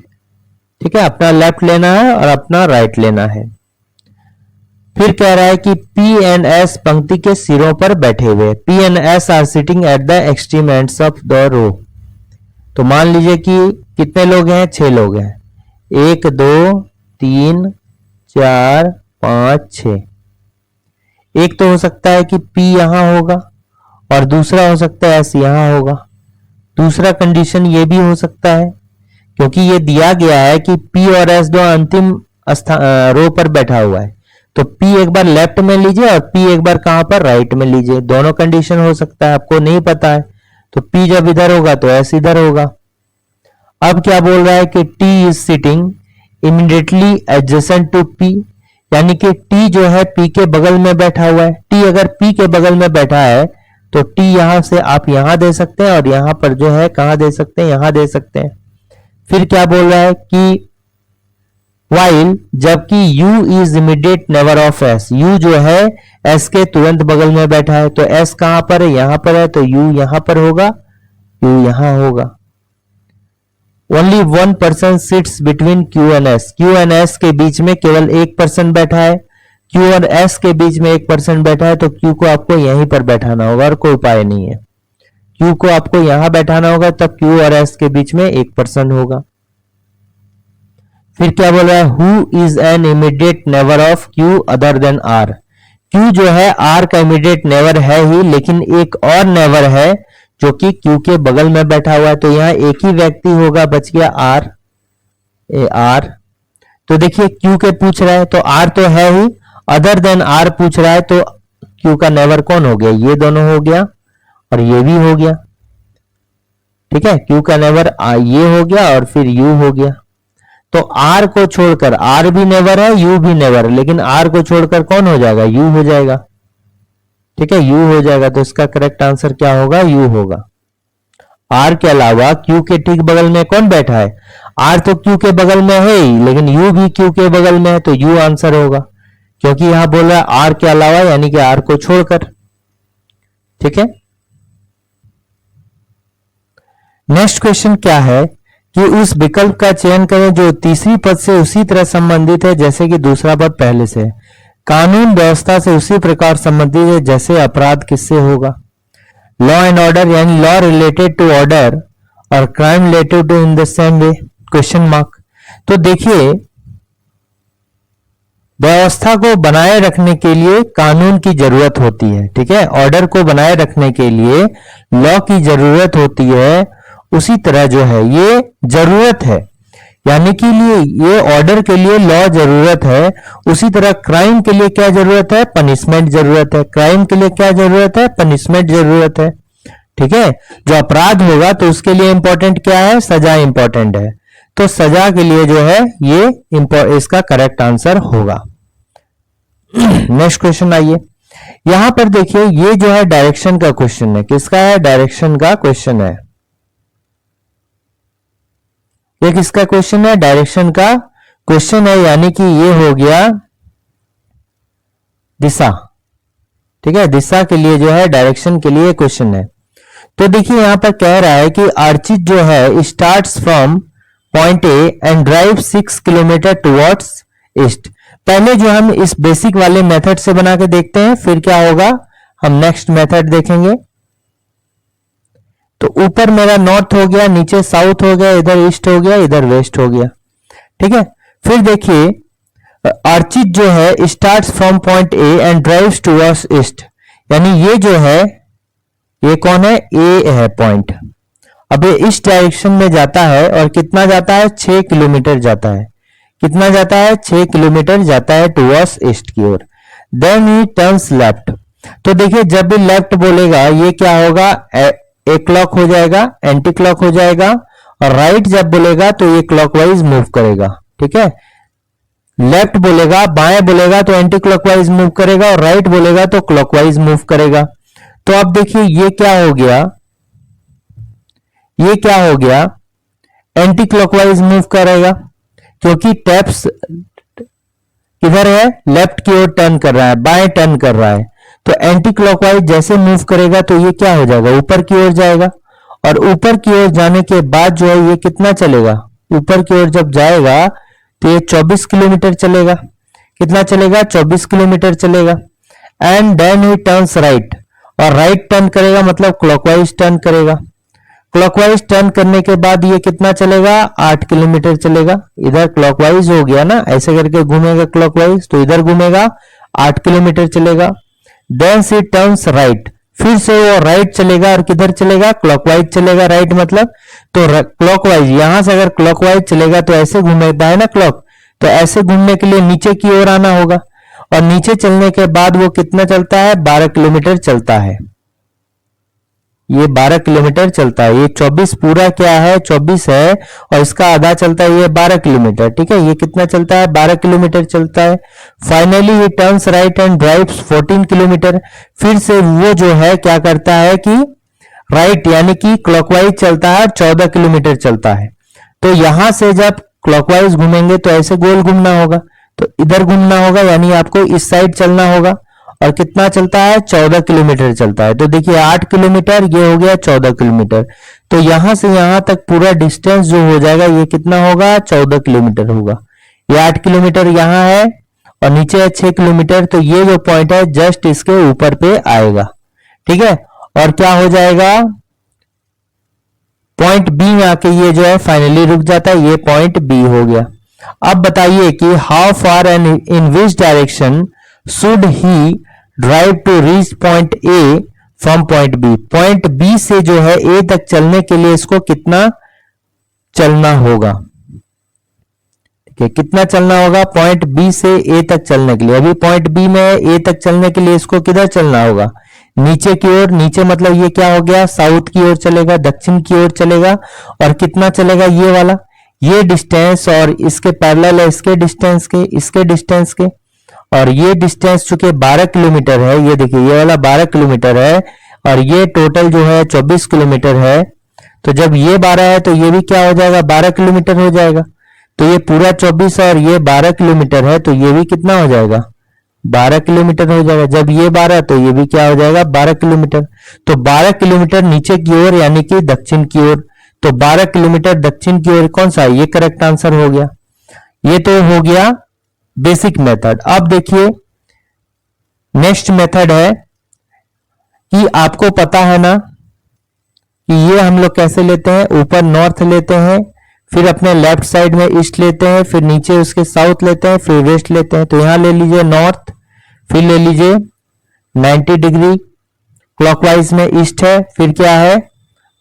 ठीक है, अपना लेफ्ट लेना है और अपना राइट लेना है। फिर कह रहा है कि पी एंड एस पंक्ति के सिरों पर बैठे हुए, P and S are sitting at the extreme ends of the row. तो मान लीजिए कि कितने लोग हैं, 6 लोग हैं, 1 2 3 4 5 6। एक तो हो सकता है कि P यहां होगा और दूसरा हो सकता है S यहां होगा। दूसरा कंडीशन ये भी हो सकता है क्योंकि ये दिया गया है कि P और S दो अंतिम रो पर बैठा हुआ है, तो P एक बार लेफ्ट में लीजिए और P एक बार कहां पर, राइट में लीजिए। दोनों कंडीशन हो सकता है, आपको नहीं पता है तो P जब इधर होगा तो S इधर होगा। अब क्या बोल रहा है कि T is sitting immediately adjacent to P, यानी कि T जो है P के बगल में बैठा हुआ है। T अगर P के बगल में बैठा है तो T यहां से आप यहां दे सकते हैं और यहां पर जो है कहां दे सकते हैं, यहां दे सकते हैं। फिर क्या बोल रहा है कि while, जबकि U is immediate neighbour of S, U जो है S के तुरंत बगल में बैठा है, तो S कहां पर है, यहां पर है, तो U यहां पर होगा, U यहां होगा। Only one person sits between Q and S, Q and S के बीच में केवल एक पर्सन बैठा है, Q और S के बीच में एक पर्सन बैठा है, तो Q को आपको यहीं पर बैठाना होगा और कोई उपाय नहीं है। Q को आपको यहां बैठाना होगा, तब Q और S के बीच में एक पर्सन होगा। फिर क्या बोल रहा है, who is an immediate neighbour of Q other than R, Q जो है R का इमीडिएट नेबर है ही, लेकिन एक और नेबर है जो कि Q के बगल में बैठा हुआ है, तो यहां एक ही व्यक्ति होगा, बच गया R। तो देखिए Q के पूछ रहा है तो R तो है ही, अदर देन R पूछ रहा है तो Q का नेबर कौन हो गया, ये दोनों हो गया और ये भी हो गया। ठीक है, Q का नेबर ये हो गया और फिर U हो गया। तो R को छोड़कर, R भी नेबर है, U भी नेबर है, लेकिन R को छोड़कर कौन हो जाएगा, U हो जाएगा। ठीक है, U हो जाएगा, तो इसका करेक्ट आंसर क्या होगा, U होगा। R के अलावा Q के ठीक बगल में कौन बैठा है, R तो Q के बगल में है ही, लेकिन U भी Q के बगल में है, तो U आंसर होगा, क्योंकि यहां बोल रहा है R के अलावा, यानी कि R को छोड़कर। ठीक है, नेक्स्ट क्वेश्चन क्या है कि उस विकल्प का चयन करें जो तीसरी पद से उसी तरह संबंधित है जैसे कि दूसरा पद पहले से है। कानून व्यवस्था से उसी प्रकार संबंधित है जैसे अपराध किससे होगा। लॉ एंड ऑर्डर, यानी लॉ रिलेटेड टू ऑर्डर और crime related to in the same way, question mark. तो देखिए, व्यवस्था को बनाए रखने के लिए कानून की जरूरत होती है। ठीक है, ऑर्डर को बनाए रखने के लिए लॉ की जरूरत होती है, उसी तरह जो है ये जरूरत है, यानी कि ये ऑर्डर के लिए लॉ जरूरत है, उसी तरह क्राइम के लिए क्या जरूरत है, पनिशमेंट जरूरत है। क्राइम के लिए क्या जरूरत है, पनिशमेंट जरूरत है। ठीक है, जो अपराध होगा तो उसके लिए इंपॉर्टेंट क्या है, सजा इंपॉर्टेंट है, तो सजा के लिए जो है ये इसका करेक्ट आंसर होगा। नेक्स्ट क्वेश्चन आइए, यहां पर देखिए ये जो है डायरेक्शन का क्वेश्चन है, किसका है, डायरेक्शन का क्वेश्चन है। ये किसका क्वेश्चन है, डायरेक्शन का क्वेश्चन है, यानी कि ये हो गया दिशा। ठीक है, दिशा के लिए जो है, डायरेक्शन के लिए क्वेश्चन है। तो देखिए यहां पर कह रहा है कि अर्चित जो है starts from point A and drive 6 kilometre towards east. पहले जो हम इस बेसिक वाले मेथड से बना के देखते हैं, फिर क्या होगा, हम नेक्स्ट मेथड देखेंगे। तो ऊपर मेरा नॉर्थ हो गया, नीचे साउथ हो गया, इधर ईस्ट हो गया, इधर वेस्ट हो गया। ठीक है, फिर देखिए अर्चित जो है starts from point A and drives towards east, यानी ये जो है, ये कौन है, ए है पॉइंट। अब ये इस डायरेक्शन में जाता है और कितना जाता है, 6 किलोमीटर जाता है। कितना जाता है, 6 किलोमीटर जाता है टुवर्ड्स ईस्ट की ओर। Then he turns left. तो देखिए जब भी लेफ्ट बोलेगा ये क्या होगा, ए क्लॉक हो जाएगा, एंटी क्लॉक हो जाएगा, और राइट जब बोलेगा तो ये क्लॉकवाइज मूव करेगा। ठीक है, लेफ्ट बोलेगा, बाएं बोलेगा तो एंटी क्लॉकवाइज मूव करेगा, और राइट बोलेगा तो क्लॉकवाइज मूव करेगा। तो अब देखिए ये क्या हो गया, ये क्या हो गया, एंटी क्लॉकवाइज मूव करेगा, क्योंकि टैप्स किधर है, लेफ्ट की ओर टर्न कर रहा है, बाएं टर्न कर रहा है। तो एंटी क्लॉकवाइज जैसे मूव करेगा तो ये क्या हो जाएगा, ऊपर की ओर जाएगा, और ऊपर की ओर जाने के बाद जो है ये कितना चलेगा, ऊपर की ओर जब जाएगा तो ये 24 किलोमीटर चलेगा। कितना चलेगा, 24 किलोमीटर चलेगा। And then he turns right, और राइट टर्न करेगा मतलब क्लॉकवाइज टर्न करेगा। क्लॉकवाइज टर्न करने के बाद ये कितना चलेगा, 8 किलोमीटर चलेगा। इधर क्लॉकवाइज हो गया ना, ऐसे करके घूमेगा क्लॉकवाइज, तो इधर घूमेगा 8 किलोमीटर चलेगा। देन सी टर्न्स राइट, फिर से वो राइट चलेगा और किधर चलेगा, क्लॉकवाइज चलेगा। राइट मतलब तो क्लॉकवाइज, यहां से अगर क्लॉकवाइज चलेगा तो ऐसे घूमेगा है ना क्लॉक, तो ऐसे घूमने के लिए नीचे की ओर आना होगा, और नीचे चलने के बाद वो कितना चलता है, 12 किलोमीटर चलता है। ये 12 किलोमीटर चलता है। ये 24 पूरा क्या है, 24 है, और इसका आधा चलता है ये 12 किलोमीटर। ठीक है, ये कितना चलता है, 12 किलोमीटर चलता है। फाइनली ये turns right and drives 14 kilometre. फिर से वो जो है क्या करता है कि राइट यानी कि क्लॉकवाइज चलता है, 14 किलोमीटर चलता है। तो यहां से जब क्लॉकवाइज घूमेंगे तो ऐसे गोल घूमना होगा, तो इधर घूमना होगा, यानी आपको इस साइड चलना होगा। और कितना चलता है, 14 किलोमीटर चलता है। तो देखिए 8 किलोमीटर, ये हो गया 14 किलोमीटर। तो यहां से यहां तक पूरा डिस्टेंस जो हो जाएगा ये कितना होगा, 14 किलोमीटर होगा। ये 8 किलोमीटर यहां है और नीचे है 6 किलोमीटर, तो ये जो पॉइंट है जस्ट इसके ऊपर पे आएगा। ठीक है, और क्या हो जाएगा, पॉइंट बी में आके ये जो है फाइनली रुक जाता है। ये पॉइंट बी हो गया। अब बताइए कि how far and in which direction should he drive to reach point A from point B. Point B से जो है ए तक चलने के लिए इसको कितना चलना होगा, ठीक है, कितना चलना होगा पॉइंट बी से ए तक चलने के लिए। अभी पॉइंट बी में ए तक चलने के लिए इसको किधर चलना होगा, नीचे की ओर। नीचे मतलब ये क्या हो गया, साउथ की ओर चलेगा, दक्षिण की ओर चलेगा। और कितना चलेगा, ये वाला, ये डिस्टेंस, और इसके पैरेलल है इसके डिस्टेंस के, इसके डिस्टेंस के। और ये डिस्टेंस चूंकि 12 किलोमीटर है, ये देखिए ये वाला 12 किलोमीटर है, और ये टोटल जो है 24 किलोमीटर है। तो जब ये 12 है तो ये भी क्या हो जाएगा, 12 किलोमीटर हो जाएगा। तो ये पूरा 24 और ये 12 किलोमीटर है, तो ये भी कितना हो जाएगा, 12 किलोमीटर हो जाएगा। जब ये 12 तो ये भी क्या हो जाएगा, 12 किलोमीटर। तो 12 किलोमीटर नीचे की ओर यानी कि दक्षिण की ओर। तो 12 किलोमीटर दक्षिण की ओर कौन सा है, ये करेक्ट आंसर हो गया। ये तो हो गया बेसिक मेथड। अब देखिए नेक्स्ट मेथड है कि आपको पता है ना कि ये हम लोग कैसे लेते हैं, ऊपर नॉर्थ लेते हैं, फिर अपने लेफ्ट साइड में ईस्ट लेते हैं, फिर नीचे उसके साउथ लेते हैं, फिर वेस्ट लेते हैं। तो यहां ले लीजिए नॉर्थ, फिर ले लीजिए 90 डिग्री क्लॉकवाइज में ईस्ट है, फिर क्या है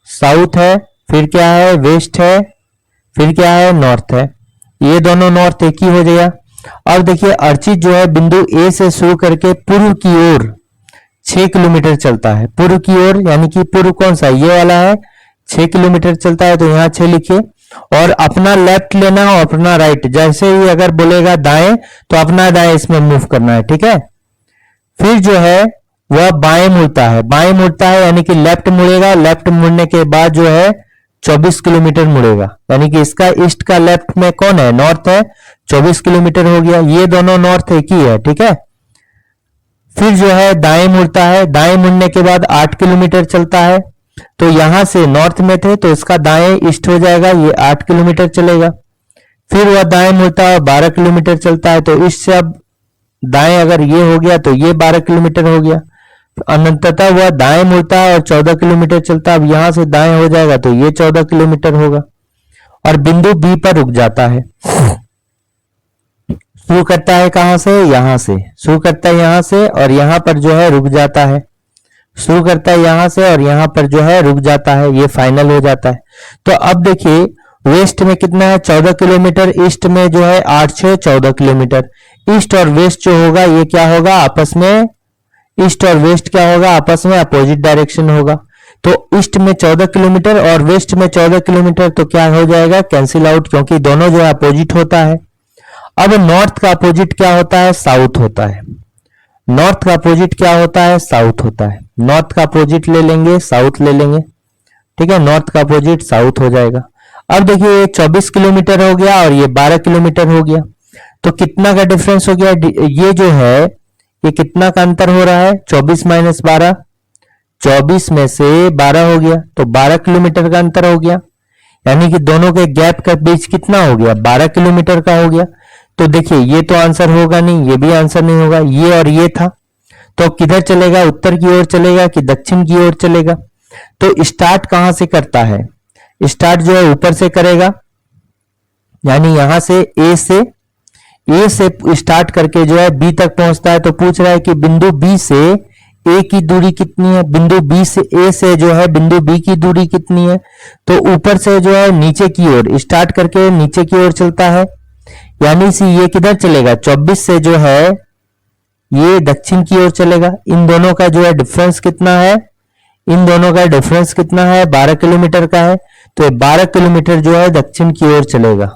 साउथ है, फिर क्या है वेस्ट है, फिर क्या है नॉर्थ है। ये दोनों नॉर्थ एक ही हो गया। अब देखिए अर्चित जो है बिंदु ए से शुरू करके पूर्व की ओर 6 किलोमीटर चलता है। पूर्व की ओर यानी कि पूर्व कौन सा, ये वाला है, 6 किलोमीटर चलता है, तो यहाँ 6 लिखिए। और अपना लेफ्ट लेना और अपना राइट, जैसे ही अगर बोलेगा दाएं तो अपना दाएं इसमें मूव करना है। ठीक है, फिर जो है वह बाएं मुड़ता है। बाएं मुड़ता है यानी कि लेफ्ट मुड़ेगा, लेफ्ट मुड़ने के बाद जो है 24 किलोमीटर मुड़ेगा, यानी कि इसका ईस्ट का लेफ्ट में कौन है, नॉर्थ है, 24 किलोमीटर हो गया। ये दोनों नॉर्थ एक ही है। ठीक है, फिर जो है दाएं मुड़ता है, दाएं मुड़ने के बाद 8 किलोमीटर चलता है। तो यहां से नॉर्थ में थे तो इसका दाएं ईस्ट हो जाएगा, ये 8 किलोमीटर चलेगा। फिर वह दाएं मुड़ता है, 12 किलोमीटर चलता है। तो ईस्ट से अब दाएं अगर ये हो गया तो ये 12 किलोमीटर हो गया। अनंततः वह दाएं मुड़ता है और 14 किलोमीटर चलता है। अब यहां से दाएं हो जाएगा तो ये 14 किलोमीटर होगा, और बिंदु बी पर रुक जाता है। शुरू करता है कहां से, यहां से शुरू करता है, यहां से, और यहां पर जो है रुक जाता है। शुरू करता है यहां से और यहां पर जो है रुक जाता है, ये फाइनल हो जाता है। तो अब देखिए वेस्ट में कितना है, 14 किलोमीटर, ईस्ट में जो है 8 6 14 किलोमीटर। ईस्ट और वेस्ट जो होगा ये क्या होगा आपस में, ईस्ट और वेस्ट क्या होगा आपस में अपोजिट डायरेक्शन होगा। तो ईस्ट में 14 किलोमीटर और वेस्ट में 14 किलोमीटर, तो क्या हो जाएगा, कैंसिल आउट, क्योंकि दोनों जो है अपोजिट होता है। अब नॉर्थ का अपोजिट क्या होता है, साउथ होता है। नॉर्थ का अपोजिट क्या होता है, साउथ होता है। नॉर्थ का अपोजिट ले लेंगे, साउथ ले लेंगे। ठीक है, नॉर्थ का अपोजिट साउथ हो जाएगा। अब देखिए ये 24 किलोमीटर हो गया और ये 12 किलोमीटर हो गया। तो कितना का डिफरेंस हो गया, ये जो है ये कितना का अंतर हो रहा है, 24 माइनस 12, 24 में से 12 हो गया, तो 12 किलोमीटर का अंतर हो गया। यानी कि दोनों के गैप का बीच कितना हो गया, 12 किलोमीटर का हो गया। तो देखिए ये तो आंसर होगा नहीं, ये भी आंसर नहीं होगा, ये और ये था। तो किधर चलेगा, उत्तर की ओर चलेगा कि दक्षिण की ओर चलेगा? तो स्टार्ट कहां से करता है? स्टार्ट जो है ऊपर से करेगा, यानी यहां से ए से स्टार्ट करके जो है बी तक पहुंचता है। तो पूछ रहा है कि बिंदु बी से ए की दूरी कितनी है, बिंदु बी से ए से जो है बिंदु बी की दूरी कितनी है? तो ऊपर से जो है नीचे की ओर स्टार्ट करके नीचे की ओर चलता है, यानी से ये किधर चलेगा, 24 से जो है ये दक्षिण की ओर चलेगा। इन दोनों का जो है डिफरेंस कितना है, इन दोनों का डिफरेंस कितना है, 12 किलोमीटर का है। तो 12 किलोमीटर जो है दक्षिण की ओर चलेगा,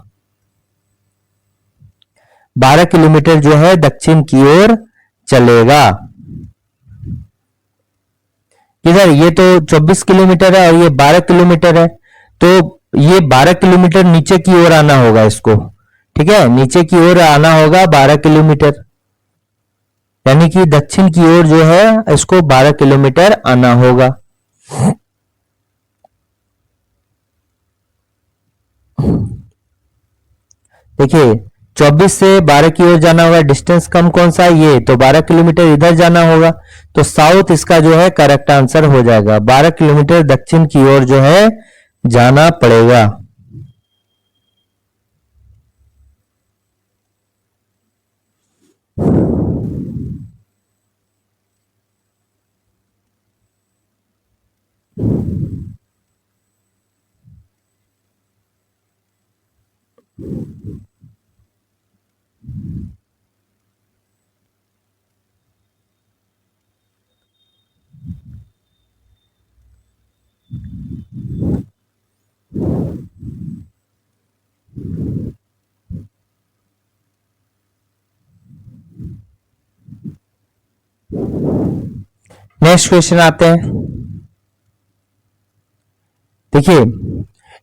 12 किलोमीटर जो है दक्षिण की ओर चलेगा। इधर ये तो 24 किलोमीटर है और ये 12 किलोमीटर है, तो ये 12 किलोमीटर नीचे की ओर आना होगा इसको, ठीक है, नीचे की ओर आना होगा 12 किलोमीटर, यानी कि दक्षिण की ओर जो है इसको 12 किलोमीटर आना होगा। देखिए 24 से 12 की ओर जाना होगा, डिस्टेंस कम कौन सा है, ये तो 12 किलोमीटर इधर जाना होगा, तो साउथ इसका जो है करेक्ट आंसर हो जाएगा। 12 किलोमीटर दक्षिण की ओर जो है जाना पड़ेगा। नेक्स्ट क्वेश्चन आते हैं। देखिए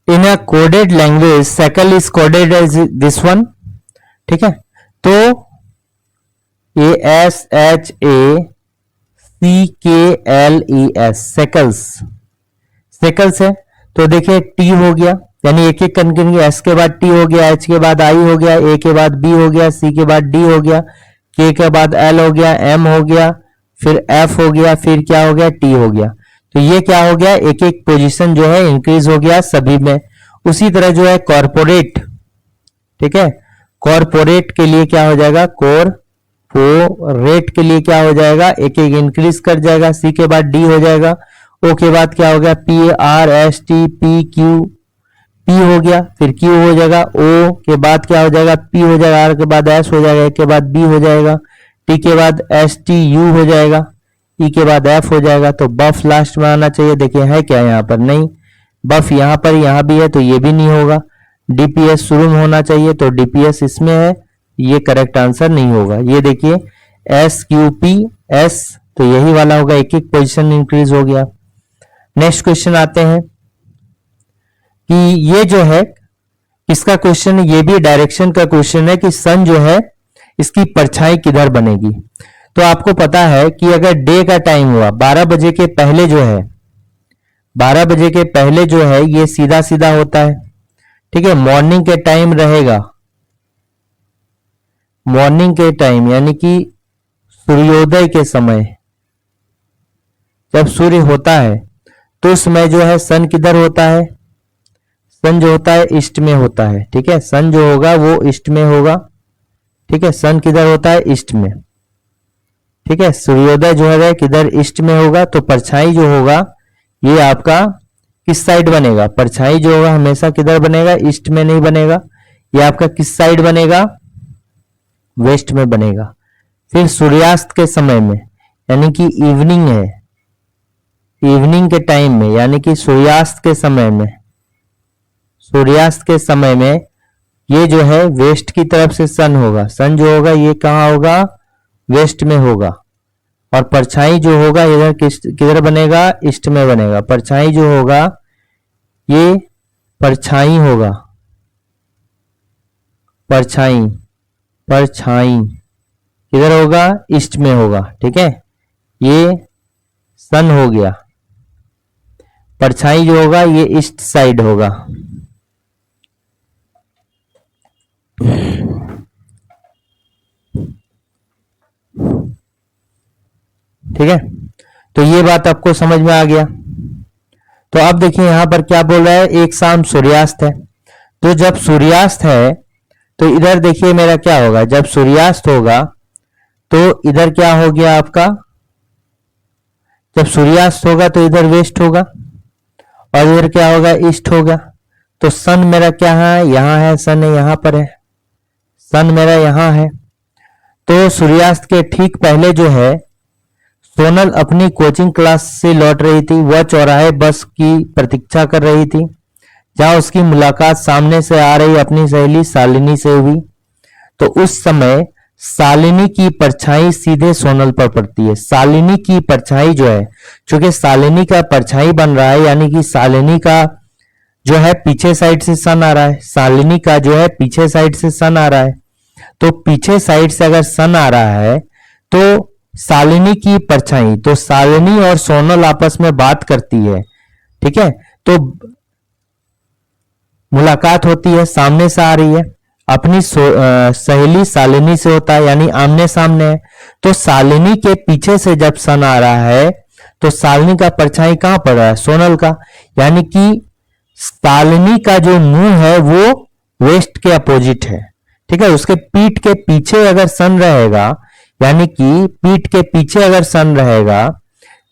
in a coded language cycle is coded as this one, ठीक है, तो ASHACKLES सेकल्स, सेकल्स है। तो देखिए टी हो गया, यानी एक एक करके एस के बाद टी हो गया, एच के बाद आई हो गया, ए के बाद बी हो गया, सी के बाद डी हो गया, के के बाद एल हो गया, एम हो गया, फिर एफ हो गया, फिर क्या हो गया, टी हो गया। तो ये क्या हो गया, एक एक पोजीशन जो है इंक्रीज हो गया सभी में। उसी तरह जो है कॉर्पोरेट, ठीक है, कॉर्पोरेट के लिए क्या हो जाएगा, कॉर्पोरेट के लिए क्या हो जाएगा, एक एक इंक्रीज कर जाएगा। सी के बाद डी हो जाएगा, ओ के बाद क्या हो गया, P R S T P Q, P हो गया, फिर क्यू हो जाएगा, ओ के बाद क्या हो जाएगा, पी हो जाएगा, आर के बाद एस हो जाएगा, ए के बाद बी हो जाएगा, टी के बाद एस टी यू हो जाएगा, ई के बाद एफ हो जाएगा। तो बफ लास्ट में आना चाहिए, देखिए है क्या यहाँ पर, नहीं, बफ यहाँ पर यहाँ भी है तो ये भी नहीं होगा। डीपीएस शुरू में होना चाहिए तो डीपीएस इसमें है, ये करेक्ट आंसर नहीं होगा। ये देखिए एस क्यू पी एस, तो यही वाला होगा, एक एक पोजीशन इंक्रीज हो गया। नेक्स्ट क्वेश्चन आते हैं कि ये जो है इसका क्वेश्चन, ये भी डायरेक्शन का क्वेश्चन है कि सन जो है इसकी परछाई किधर बनेगी। तो आपको पता है कि अगर डे का टाइम हुआ 12 बजे के पहले जो है, 12 बजे के पहले जो है ये सीधा सीधा होता है, ठीक है, मॉर्निंग के टाइम रहेगा, मॉर्निंग के टाइम यानी कि सूर्योदय के समय जब सूर्य होता है तो उस समय जो है सन किधर होता है, सन जो होता है ईस्ट में होता है, ठीक है, सन जो होगा वो ईस्ट में होगा, ठीक है, सन किधर होता है, ईस्ट में, ठीक है, सूर्योदय जो है किधर, ईस्ट में होगा। तो परछाई जो होगा ये आपका किस साइड बनेगा, परछाई जो होगा हमेशा किधर बनेगा, ईस्ट में नहीं बनेगा, ये आपका किस साइड बनेगा, वेस्ट में बनेगा। फिर सूर्यास्त के समय में, यानी कि इवनिंग है, इवनिंग के टाइम में, यानी कि सूर्यास्त के समय में, सूर्यास्त के समय में ये जो है वेस्ट की तरफ से सन होगा, सन जो होगा ये कहाँ होगा, वेस्ट में होगा, और परछाई जो होगा इधर किधर बनेगा, ईस्ट में बनेगा। परछाई जो होगा ये परछाई होगा, परछाई, परछाई किधर होगा, ईस्ट में होगा, ठीक है, ये सन हो गया, परछाई जो होगा ये ईस्ट साइड होगा। ठीक है, तो ये बात आपको समझ में आ गया। तो अब देखिए यहां पर क्या बोल रहा है, एक शाम सूर्यास्त है। तो जब सूर्यास्त है तो इधर देखिए मेरा क्या होगा, जब सूर्यास्त होगा तो इधर क्या हो गया आपका, जब सूर्यास्त होगा तो इधर वेस्ट होगा और इधर क्या होगा, ईस्ट होगा। तो सन मेरा क्या है, यहां है, सन यहां पर है, सन मेरा यहां है। तो सूर्यास्त के ठीक पहले जो है सोनल अपनी कोचिंग क्लास से लौट रही थी। वह चौराहे बस की प्रतीक्षा कर रही थी जहां उसकी मुलाकात सामने से आ रही अपनी सहेली शालिनी से हुई। तो उस समय शालिनी की परछाई सीधे सोनल पर पड़ती है। शालिनी की परछाई जो है, चूंकि शालिनी का परछाई बन रहा है यानी कि शालिनी का जो है पीछे साइड से सन आ रहा है, शालिनी का जो है पीछे साइड से सन आ रहा है। तो पीछे साइड से अगर सन आ रहा है तो शालिनी की परछाई, तो शालिनी और सोनल आपस में बात करती है, ठीक है, तो मुलाकात होती है, सामने से आ रही है, अपनी सहेली शालिनी से होता है यानी आमने सामने है। तो शालिनी के पीछे से जब सन आ रहा है तो शालिनी का परछाई कहां पड़ रहा है, सोनल का, यानी कि शालिनी का जो मुंह है वो वेस्ट के अपोजिट है, ठीक है। उसके पीठ के पीछे अगर सन रहेगा, यानी कि पीठ के पीछे अगर सन रहेगा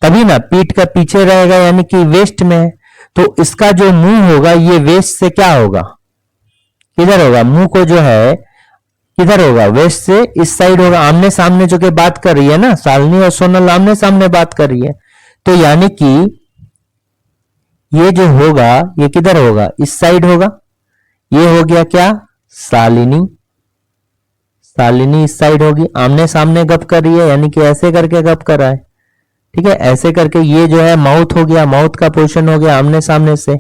तभी ना, पीठ का पीछे रहेगा यानी कि वेस्ट में है, तो इसका जो मुंह होगा ये वेस्ट से क्या होगा, किधर होगा, मुंह को जो है किधर होगा, वेस्ट से इस साइड होगा। आमने सामने जो कि बात कर रही है ना, शालिनी और सोनल आमने सामने बात कर रही है, तो यानी कि ये जो होगा ये किधर होगा, इस साइड होगा। ये हो गया क्या, शालिनी, शालिनी इस साइड होगी, आमने सामने गप कर रही है यानी कि ऐसे करके गप कर रहा है, ठीक है, ऐसे करके। ये जो है माउथ हो गया, माउथ का पोर्शन हो गया आमने सामने से,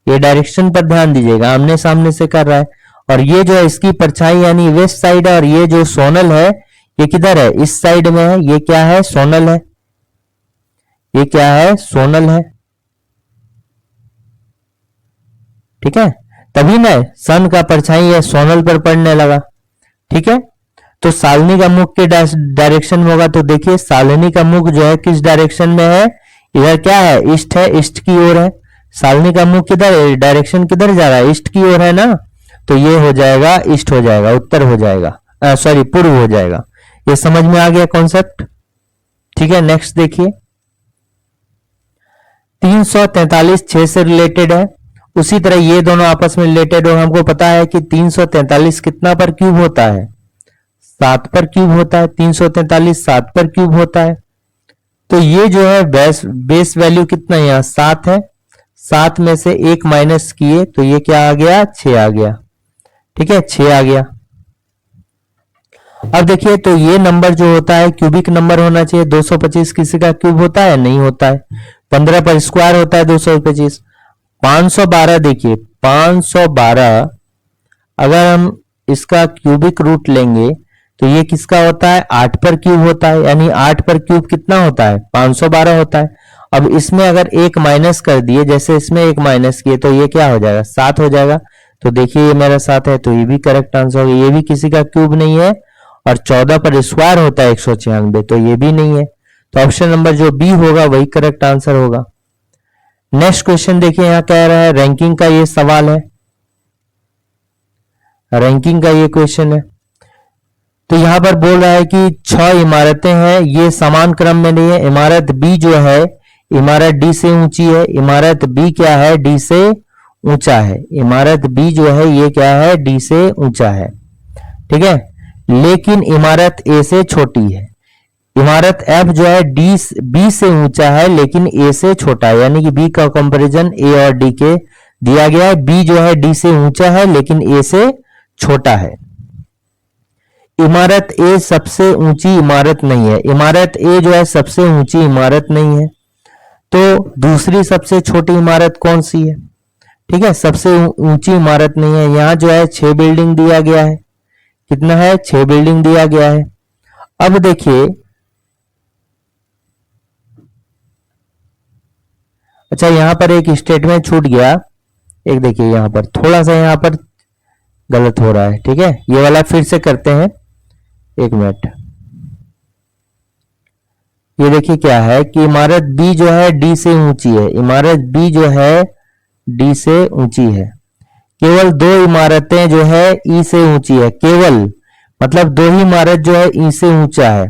ये डायरेक्शन पर ध्यान दीजिएगा, आमने सामने से कर रहा है। और ये जो है इसकी परछाई यानी वेस्ट साइड है, और ये जो सोनल है ये किधर है, इस साइड में है। ये क्या है, सोनल है, ये क्या है, सोनल है, ठीक है। तभी ना सन का परछाई है सोनल पर पड़ने लगा, ठीक है। तो शालिनी का मुख के डायरेक्शन में होगा, तो देखिए शालिनी का मुख जो है किस डायरेक्शन में है, इधर क्या है, ईस्ट है, ईस्ट की ओर है। शालिनी का मुख किधर है, डायरेक्शन किधर जा रहा है, ईस्ट की ओर है ना, तो ये हो जाएगा ईस्ट हो जाएगा, उत्तर हो जाएगा, सॉरी पूर्व हो जाएगा। ये समझ में आ गया कॉन्सेप्ट, ठीक है। नेक्स्ट देखिए 343 6 से रिलेटेड है, उसी तरह ये दोनों आपस में रिलेटेड हो। हमको पता है कि 343 कितना पर क्यूब होता है, 7 पर क्यूब होता है, 343 7 पर क्यूब होता है। तो ये जो है बेस वैल्यू कितना है, यहाँ 7 है, 7 में से 1 माइनस किए तो ये क्या आ गया, 6 आ गया, ठीक है, 6 आ गया। अब देखिए तो ये नंबर जो होता है क्यूबिक नंबर होना चाहिए। 225 किसी का क्यूब होता है, नहीं होता है। 15 पर स्क्वायर होता है 225। 512 देखिए 512 अगर हम इसका क्यूबिक रूट लेंगे तो ये किसका होता है, 8 पर क्यूब होता है, यानी 8 पर क्यूब कितना होता है, 512 होता है। अब इसमें अगर 1 माइनस कर दिए, जैसे इसमें 1 माइनस किए तो ये क्या हो जाएगा, 7 हो जाएगा। तो देखिए ये मेरा 7 है, तो ये भी करेक्ट आंसर होगा। ये भी किसी का क्यूब नहीं है, और 14 पर स्क्वायर होता है 196, तो ये भी नहीं है। तो ऑप्शन नंबर जो बी होगा वही करेक्ट आंसर होगा। नेक्स्ट क्वेश्चन देखिए, यहां कह रहा है रैंकिंग का ये सवाल है, रैंकिंग का ये क्वेश्चन है। तो यहां पर बोल रहा है कि 6 इमारतें हैं, ये समान क्रम में नहीं है। इमारत बी जो है, इमारत डी से ऊंची है। इमारत बी क्या है, डी से ऊंचा है। इमारत बी जो है ये क्या है, डी से ऊंचा है, ठीक है। लेकिन इमारत ए से छोटी है। इमारत एफ जो है डी बी से ऊंचा है लेकिन ए से छोटा है, यानी कि बी का कंपैरिजन ए और डी के दिया गया है। बी जो है डी से ऊंचा है लेकिन ए से छोटा है। इमारत ए सबसे ऊंची इमारत नहीं है। इमारत ए जो है सबसे ऊंची इमारत नहीं है, तो दूसरी सबसे छोटी इमारत कौन सी है, ठीक है, सबसे ऊंची इमारत नहीं है। यहां जो है 6 बिल्डिंग दिया गया है, कितना है, 6 बिल्डिंग दिया गया है। अब देखिए, अच्छा यहां पर एक स्टेटमेंट छूट गया, एक देखिए यहां पर थोड़ा सा यहां पर गलत हो रहा है, ठीक है, ये वाला फिर से करते हैं, एक मिनट। ये देखिए क्या है कि इमारत बी जो है डी से ऊंची है, इमारत बी जो है डी से ऊंची है। केवल दो इमारतें जो है ई से ऊंची है, केवल मतलब दो ही इमारत जो है ई से ऊंचा है।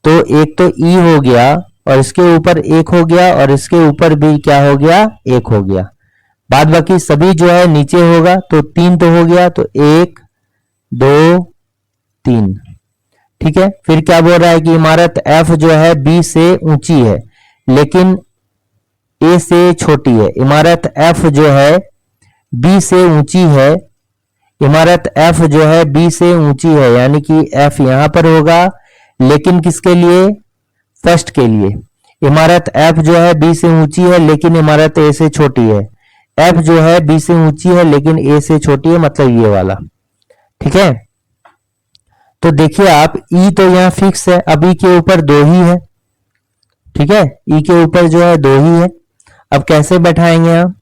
तो एक तो ई हो गया और इसके ऊपर एक हो गया और इसके ऊपर भी क्या हो गया, एक हो गया। बाद बाकी सभी जो है नीचे होगा, तो तीन तो हो गया, तो एक दो तीन। ठीक है, फिर क्या बोल रहा है कि इमारत एफ जो है बी से ऊंची है लेकिन ए से छोटी है। इमारत एफ जो है बी से ऊंची है, इमारत एफ जो है बी से ऊंची है, यानी कि एफ यहां पर होगा लेकिन किसके लिए, फर्स्ट के लिए। इमारत एफ जो है बी से ऊंची है लेकिन इमारत ए से छोटी है। एफ जो है बी से ऊंची है लेकिन ए से छोटी है, मतलब ये वाला। ठीक है, तो देखिए आप ई तो यहां फिक्स है, अब ई के ऊपर दो ही है। ठीक है, ई के ऊपर जो है दो ही है। अब कैसे बैठाएंगे आप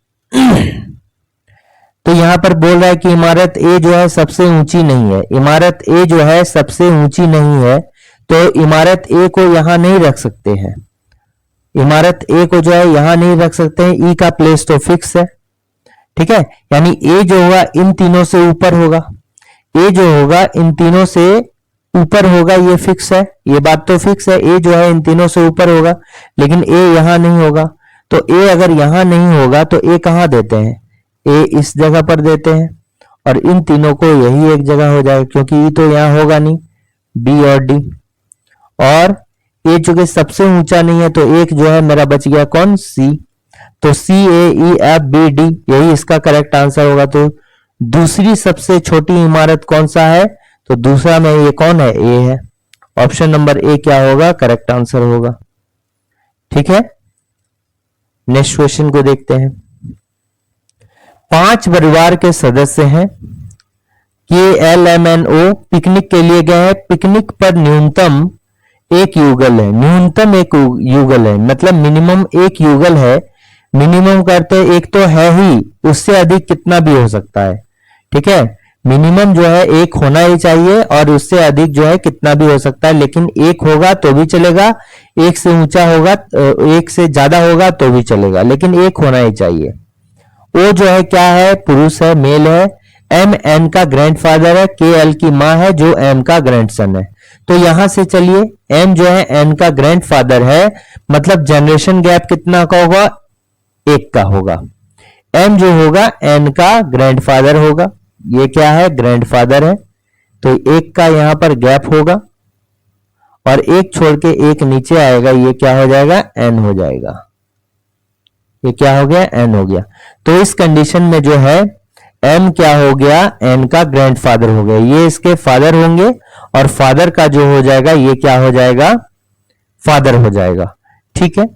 तो यहां पर बोल रहा है कि इमारत ए जो है सबसे ऊंची नहीं है, इमारत ए जो है सबसे ऊंची नहीं है, तो इमारत ए को यहां नहीं रख सकते हैं। इमारत ए को जो है यहां नहीं रख सकते हैं, ई का प्लेस तो फिक्स है। ठीक है, यानी ए जो होगा इन तीनों से ऊपर होगा, ए जो होगा इन तीनों से ऊपर होगा, ये फिक्स है, ये बात तो फिक्स है। ए जो है इन तीनों से ऊपर होगा लेकिन ए यहां नहीं होगा। तो ए अगर यहां नहीं होगा तो ए कहां देते हैं, ए इस जगह पर देते हैं और इन तीनों को यही एक जगह हो जाएगा क्योंकि ई तो यहां होगा नहीं, बी और डी। और ए चूंकि सबसे ऊंचा नहीं है तो एक जो है मेरा बच गया कौन, सी। तो सी ए ई एफ बी डी यही इसका करेक्ट आंसर होगा। तो दूसरी सबसे छोटी इमारत कौन सा है, तो दूसरा में ये कौन है, ए है। ऑप्शन नंबर ए क्या होगा, करेक्ट आंसर होगा। ठीक है, नेक्स्ट क्वेश्चन को देखते हैं। 5 परिवार के सदस्य हैं, K L M N O picnic के लिए गए हैं। पिकनिक पर न्यूनतम एक युगल है, न्यूनतम एक युगल है, मतलब मिनिमम एक युगल है। मिनिमम करते एक तो है ही, उससे अधिक कितना भी हो सकता है। ठीक है, मिनिमम जो है एक होना ही चाहिए और उससे अधिक जो है कितना भी हो सकता है, लेकिन एक होगा तो भी चलेगा, एक से ऊंचा होगा, एक से ज्यादा होगा तो भी चलेगा, लेकिन एक होना ही चाहिए। वो जो है क्या है, पुरुष है, मेल है। एम एन का ग्रैंडफादर है, के एल की मां है जो एम का ग्रैंडसन है। तो यहां से चलिए, एम जो है एन का ग्रैंडफादर है, मतलब जनरेशन गैप कितना का होगा, एक का होगा। एम जो होगा एन का ग्रैंडफादर होगा, ये क्या है, ग्रैंडफादर है, तो एक का यहां पर गैप होगा और एक छोड़ के एक नीचे आएगा, ये क्या हो जाएगा, एन हो जाएगा। ये क्या हो गया, एन हो गया। तो इस कंडीशन में जो है एम क्या हो गया, एन का ग्रैंडफादर हो गया, ये इसके फादर होंगे और फादर का जो हो जाएगा ये क्या हो जाएगा, फादर हो जाएगा। ठीक है,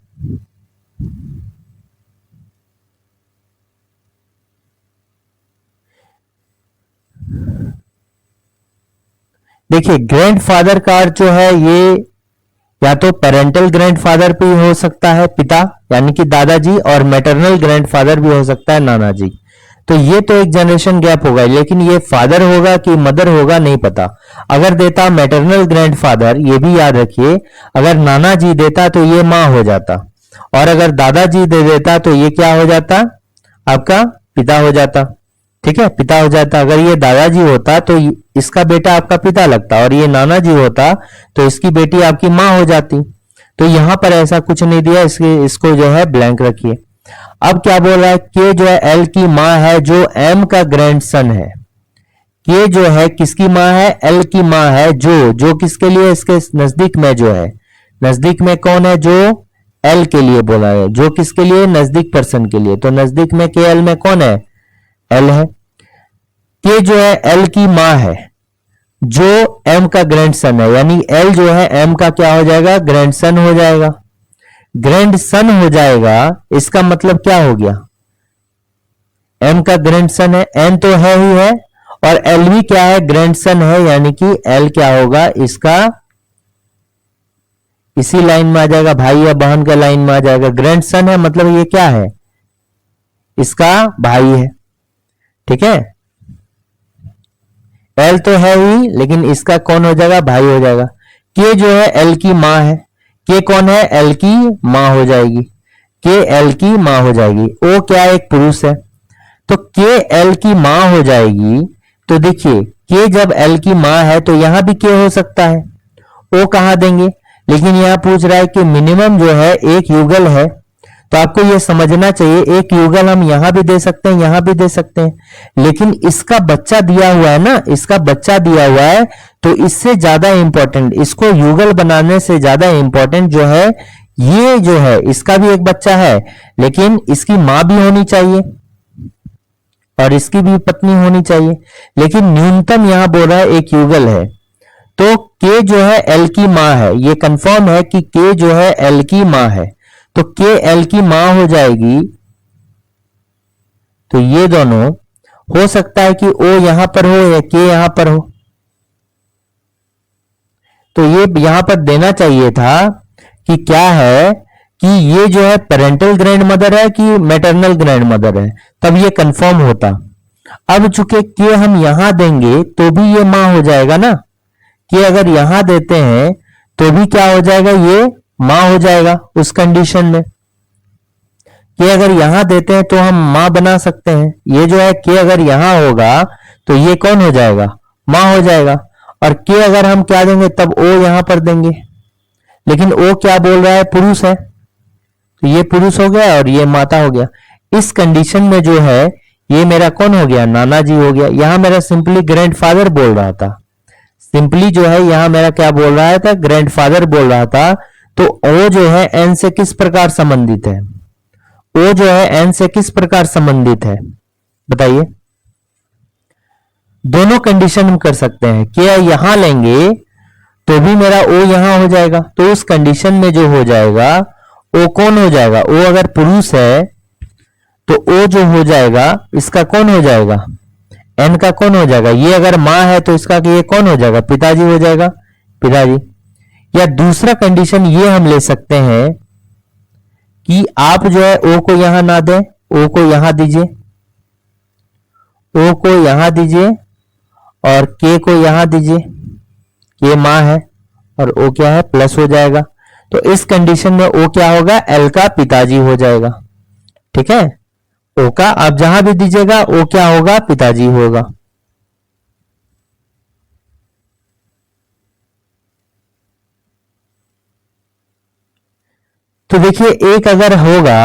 देखिए ग्रैंडफादर का अर्थ जो है ये या तो पेरेंटल ग्रैंडफादर भी हो सकता है, पिता यानी कि दादाजी, और मैटरनल ग्रैंडफादर भी हो सकता है, नाना जी। तो ये तो एक जनरेशन गैप होगा, लेकिन ये फादर होगा कि मदर होगा नहीं पता। अगर देता मैटरनल ग्रैंडफादर, ये भी याद रखिए, अगर नाना जी देता तो ये माँ हो जाता, और अगर दादाजी दे देता तो ये क्या हो जाता, आपका पिता हो जाता। ठीक है, पिता हो जाता। अगर ये दादाजी होता तो इसका बेटा आपका पिता लगता, और ये नाना जी होता तो इसकी बेटी आपकी माँ हो जाती। तो यहां पर ऐसा कुछ नहीं दिया, इसको जो है ब्लैंक रखिए। अब क्या बोल रहा है, के जो है एल की माँ है जो एम का ग्रैंडसन है। के जो है किसकी माँ है, एल की माँ है, जो किसके लिए, इसके नजदीक में जो है, नजदीक में कौन है, जो एल के लिए बोला है, जो किसके लिए, नजदीक पर्सन के लिए। तो नजदीक में के एल में कौन है, एल है। के जो है एल की माँ है जो एम का ग्रैंडसन है, यानी एल जो है एम का क्या हो जाएगा, ग्रैंडसन हो जाएगा। ग्रैंडसन हो जाएगा, इसका मतलब क्या हो गया, एम का ग्रैंडसन है, एन तो है ही है, और एल भी क्या है, ग्रैंडसन है, यानी कि एल क्या होगा, इसका इसी लाइन में आ जाएगा, भाई या बहन का लाइन में आ जाएगा। ग्रैंडसन है मतलब ये क्या है, इसका भाई है। ठीक है, एल तो है ही लेकिन इसका कौन हो जाएगा, भाई हो जाएगा। के जो है एल की माँ है, के कौन है? एल की मां हो जाएगी, के एल की मां हो जाएगी। ओ क्या है? एक पुरुष है, तो के एल की मां हो जाएगी। तो देखिए के जब एल की मां है तो यहां भी के हो सकता है, ओ कहां देंगे? लेकिन यहां पूछ रहा है कि मिनिमम जो है एक युगल है, तो आपको यह समझना चाहिए एक युगल हम यहां भी दे सकते हैं, यहां भी दे सकते हैं, लेकिन इसका बच्चा दिया हुआ है ना, इसका बच्चा दिया हुआ है, तो इससे ज्यादा इंपॉर्टेंट, इसको युगल बनाने से ज्यादा इंपॉर्टेंट जो है ये जो है, इसका भी एक बच्चा है लेकिन इसकी मां भी होनी चाहिए और इसकी भी पत्नी होनी चाहिए, लेकिन न्यूनतम यहां बोल रहा है एक युगल है। तो के जो है एल की मां है, ये कंफर्म है कि के जो है एल की मां है, तो के एल की मां हो जाएगी। तो ये दोनों हो सकता है कि ओ यहां पर हो या के यहां पर हो, तो ये यहां पर देना चाहिए था कि क्या है कि ये जो है पेरेंटल ग्रैंड मदर है कि मैटरनल ग्रैंड मदर है, तब ये कंफर्म होता। अब चूंकि के हम यहां देंगे तो भी ये मां हो जाएगा ना, कि अगर यहां देते हैं तो भी क्या हो जाएगा? ये मां हो जाएगा उस कंडीशन में। कि अगर यहां देते हैं तो हम मां बना सकते हैं, ये जो है के अगर यहां होगा तो ये कौन हो जाएगा? मां हो जाएगा। और के अगर हम क्या देंगे तब ओ यहां पर देंगे, लेकिन ओ क्या बोल रहा है? पुरुष है, तो ये पुरुष हो गया और ये माता हो गया। इस कंडीशन में जो है ये मेरा कौन हो गया? नाना जी हो गया। यहां मेरा सिंपली ग्रैंडफादर बोल रहा था, सिंपली जो है यहां मेरा क्या बोल रहा था? ग्रैंडफादर बोल रहा था। तो ओ जो है एन से किस प्रकार संबंधित है? ओ जो है एन से किस प्रकार संबंधित है बताइए? दोनों कंडीशन हम कर सकते हैं, क्या यहां लेंगे तो भी मेरा ओ यहां हो जाएगा, तो उस कंडीशन में जो हो जाएगा ओ कौन हो जाएगा? ओ अगर पुरुष है तो ओ जो हो जाएगा इसका कौन हो जाएगा? एन का कौन हो जाएगा? ये अगर मां है तो इसका ये कौन हो जाएगा? पिताजी हो जाएगा, पिताजी। या दूसरा कंडीशन ये हम ले सकते हैं कि आप जो है ओ को यहां ना दें, ओ को यहां दीजिए, ओ को यहां दीजिए और के को यहां दीजिए, के मां है और ओ क्या है? प्लस हो जाएगा। तो इस कंडीशन में ओ क्या होगा? एल का पिताजी हो जाएगा, ठीक है। ओ का आप जहां भी दीजिएगा ओ क्या होगा? पिताजी होगा। तो देखिए एक अगर होगा,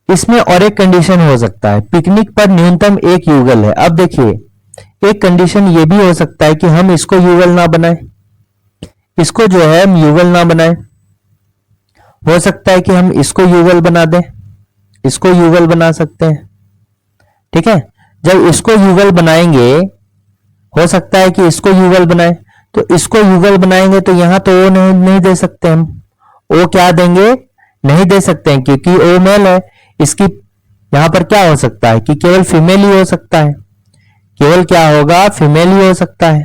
इसमें और एक कंडीशन हो सकता है, पिकनिक पर न्यूनतम एक युगल है। अब देखिए एक कंडीशन ये भी हो सकता है कि हम इसको युगल ना बनाएं, इसको जो है हम युगल ना बनाएं, हो सकता है कि हम इसको युगल बना दें, इसको युगल बना सकते हैं, ठीक है। जब इसको युगल बनाएंगे हो सकता है कि इसको युगल बनाए, तो इसको युगल बनाएंगे तो यहां तो ओ नहीं दे सकते हम, ओ क्या देंगे? नहीं दे सकते हैं क्योंकि ओ मेल है। इसकी यहां पर क्या हो सकता है कि केवल फीमेल ही हो सकता है, केवल क्या होगा? फीमेल ही हो सकता है,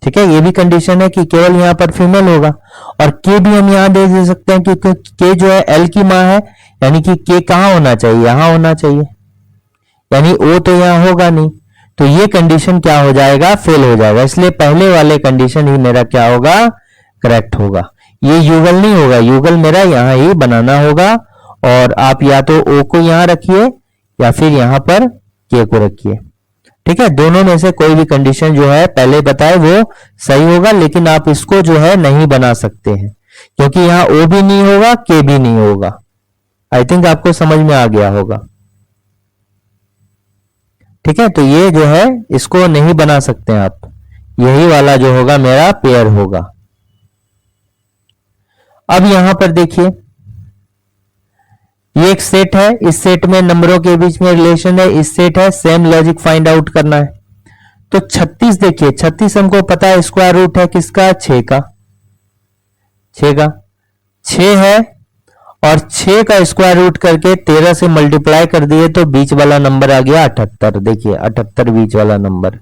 ठीक है। ये भी कंडीशन है कि केवल यहां पर फीमेल होगा। और के भी हम यहां दे सकते हैं क्योंकि के जो है एल की मां है, यानी कि के कहां होना चाहिए? यहां होना चाहिए, यानी ओ तो यहां होगा नहीं, तो ये कंडीशन क्या हो जाएगा? फेल हो जाएगा। इसलिए पहले वाले कंडीशन ही मेरा क्या होगा? करेक्ट होगा। ये युगल नहीं होगा, युगल मेरा यहां ही बनाना होगा। और आप या तो ओ को यहां रखिए या फिर यहां पर के को रखिए, ठीक है। दोनों में से कोई भी कंडीशन जो है पहले बताए वो सही होगा, लेकिन आप इसको जो है नहीं बना सकते हैं क्योंकि यहां ओ भी नहीं होगा, के भी नहीं होगा। आई थिंक आपको समझ में आ गया होगा, ठीक है। तो ये जो है इसको नहीं बना सकते हैं आप, यही वाला जो होगा मेरा पेयर होगा। अब यहां पर देखिए ये एक सेट है, इस सेट में नंबरों के बीच में रिलेशन है, इस सेट है, सेम लॉजिक फाइंड आउट करना है। तो 36 देखिए, 36 हमको पता है स्क्वायर रूट है किसका? 6 का, 6 का 6 है और 6 का स्क्वायर रूट करके 13 से मल्टीप्लाई कर दिए तो बीच वाला नंबर आ गया 78। देखिए 78 बीच वाला नंबर।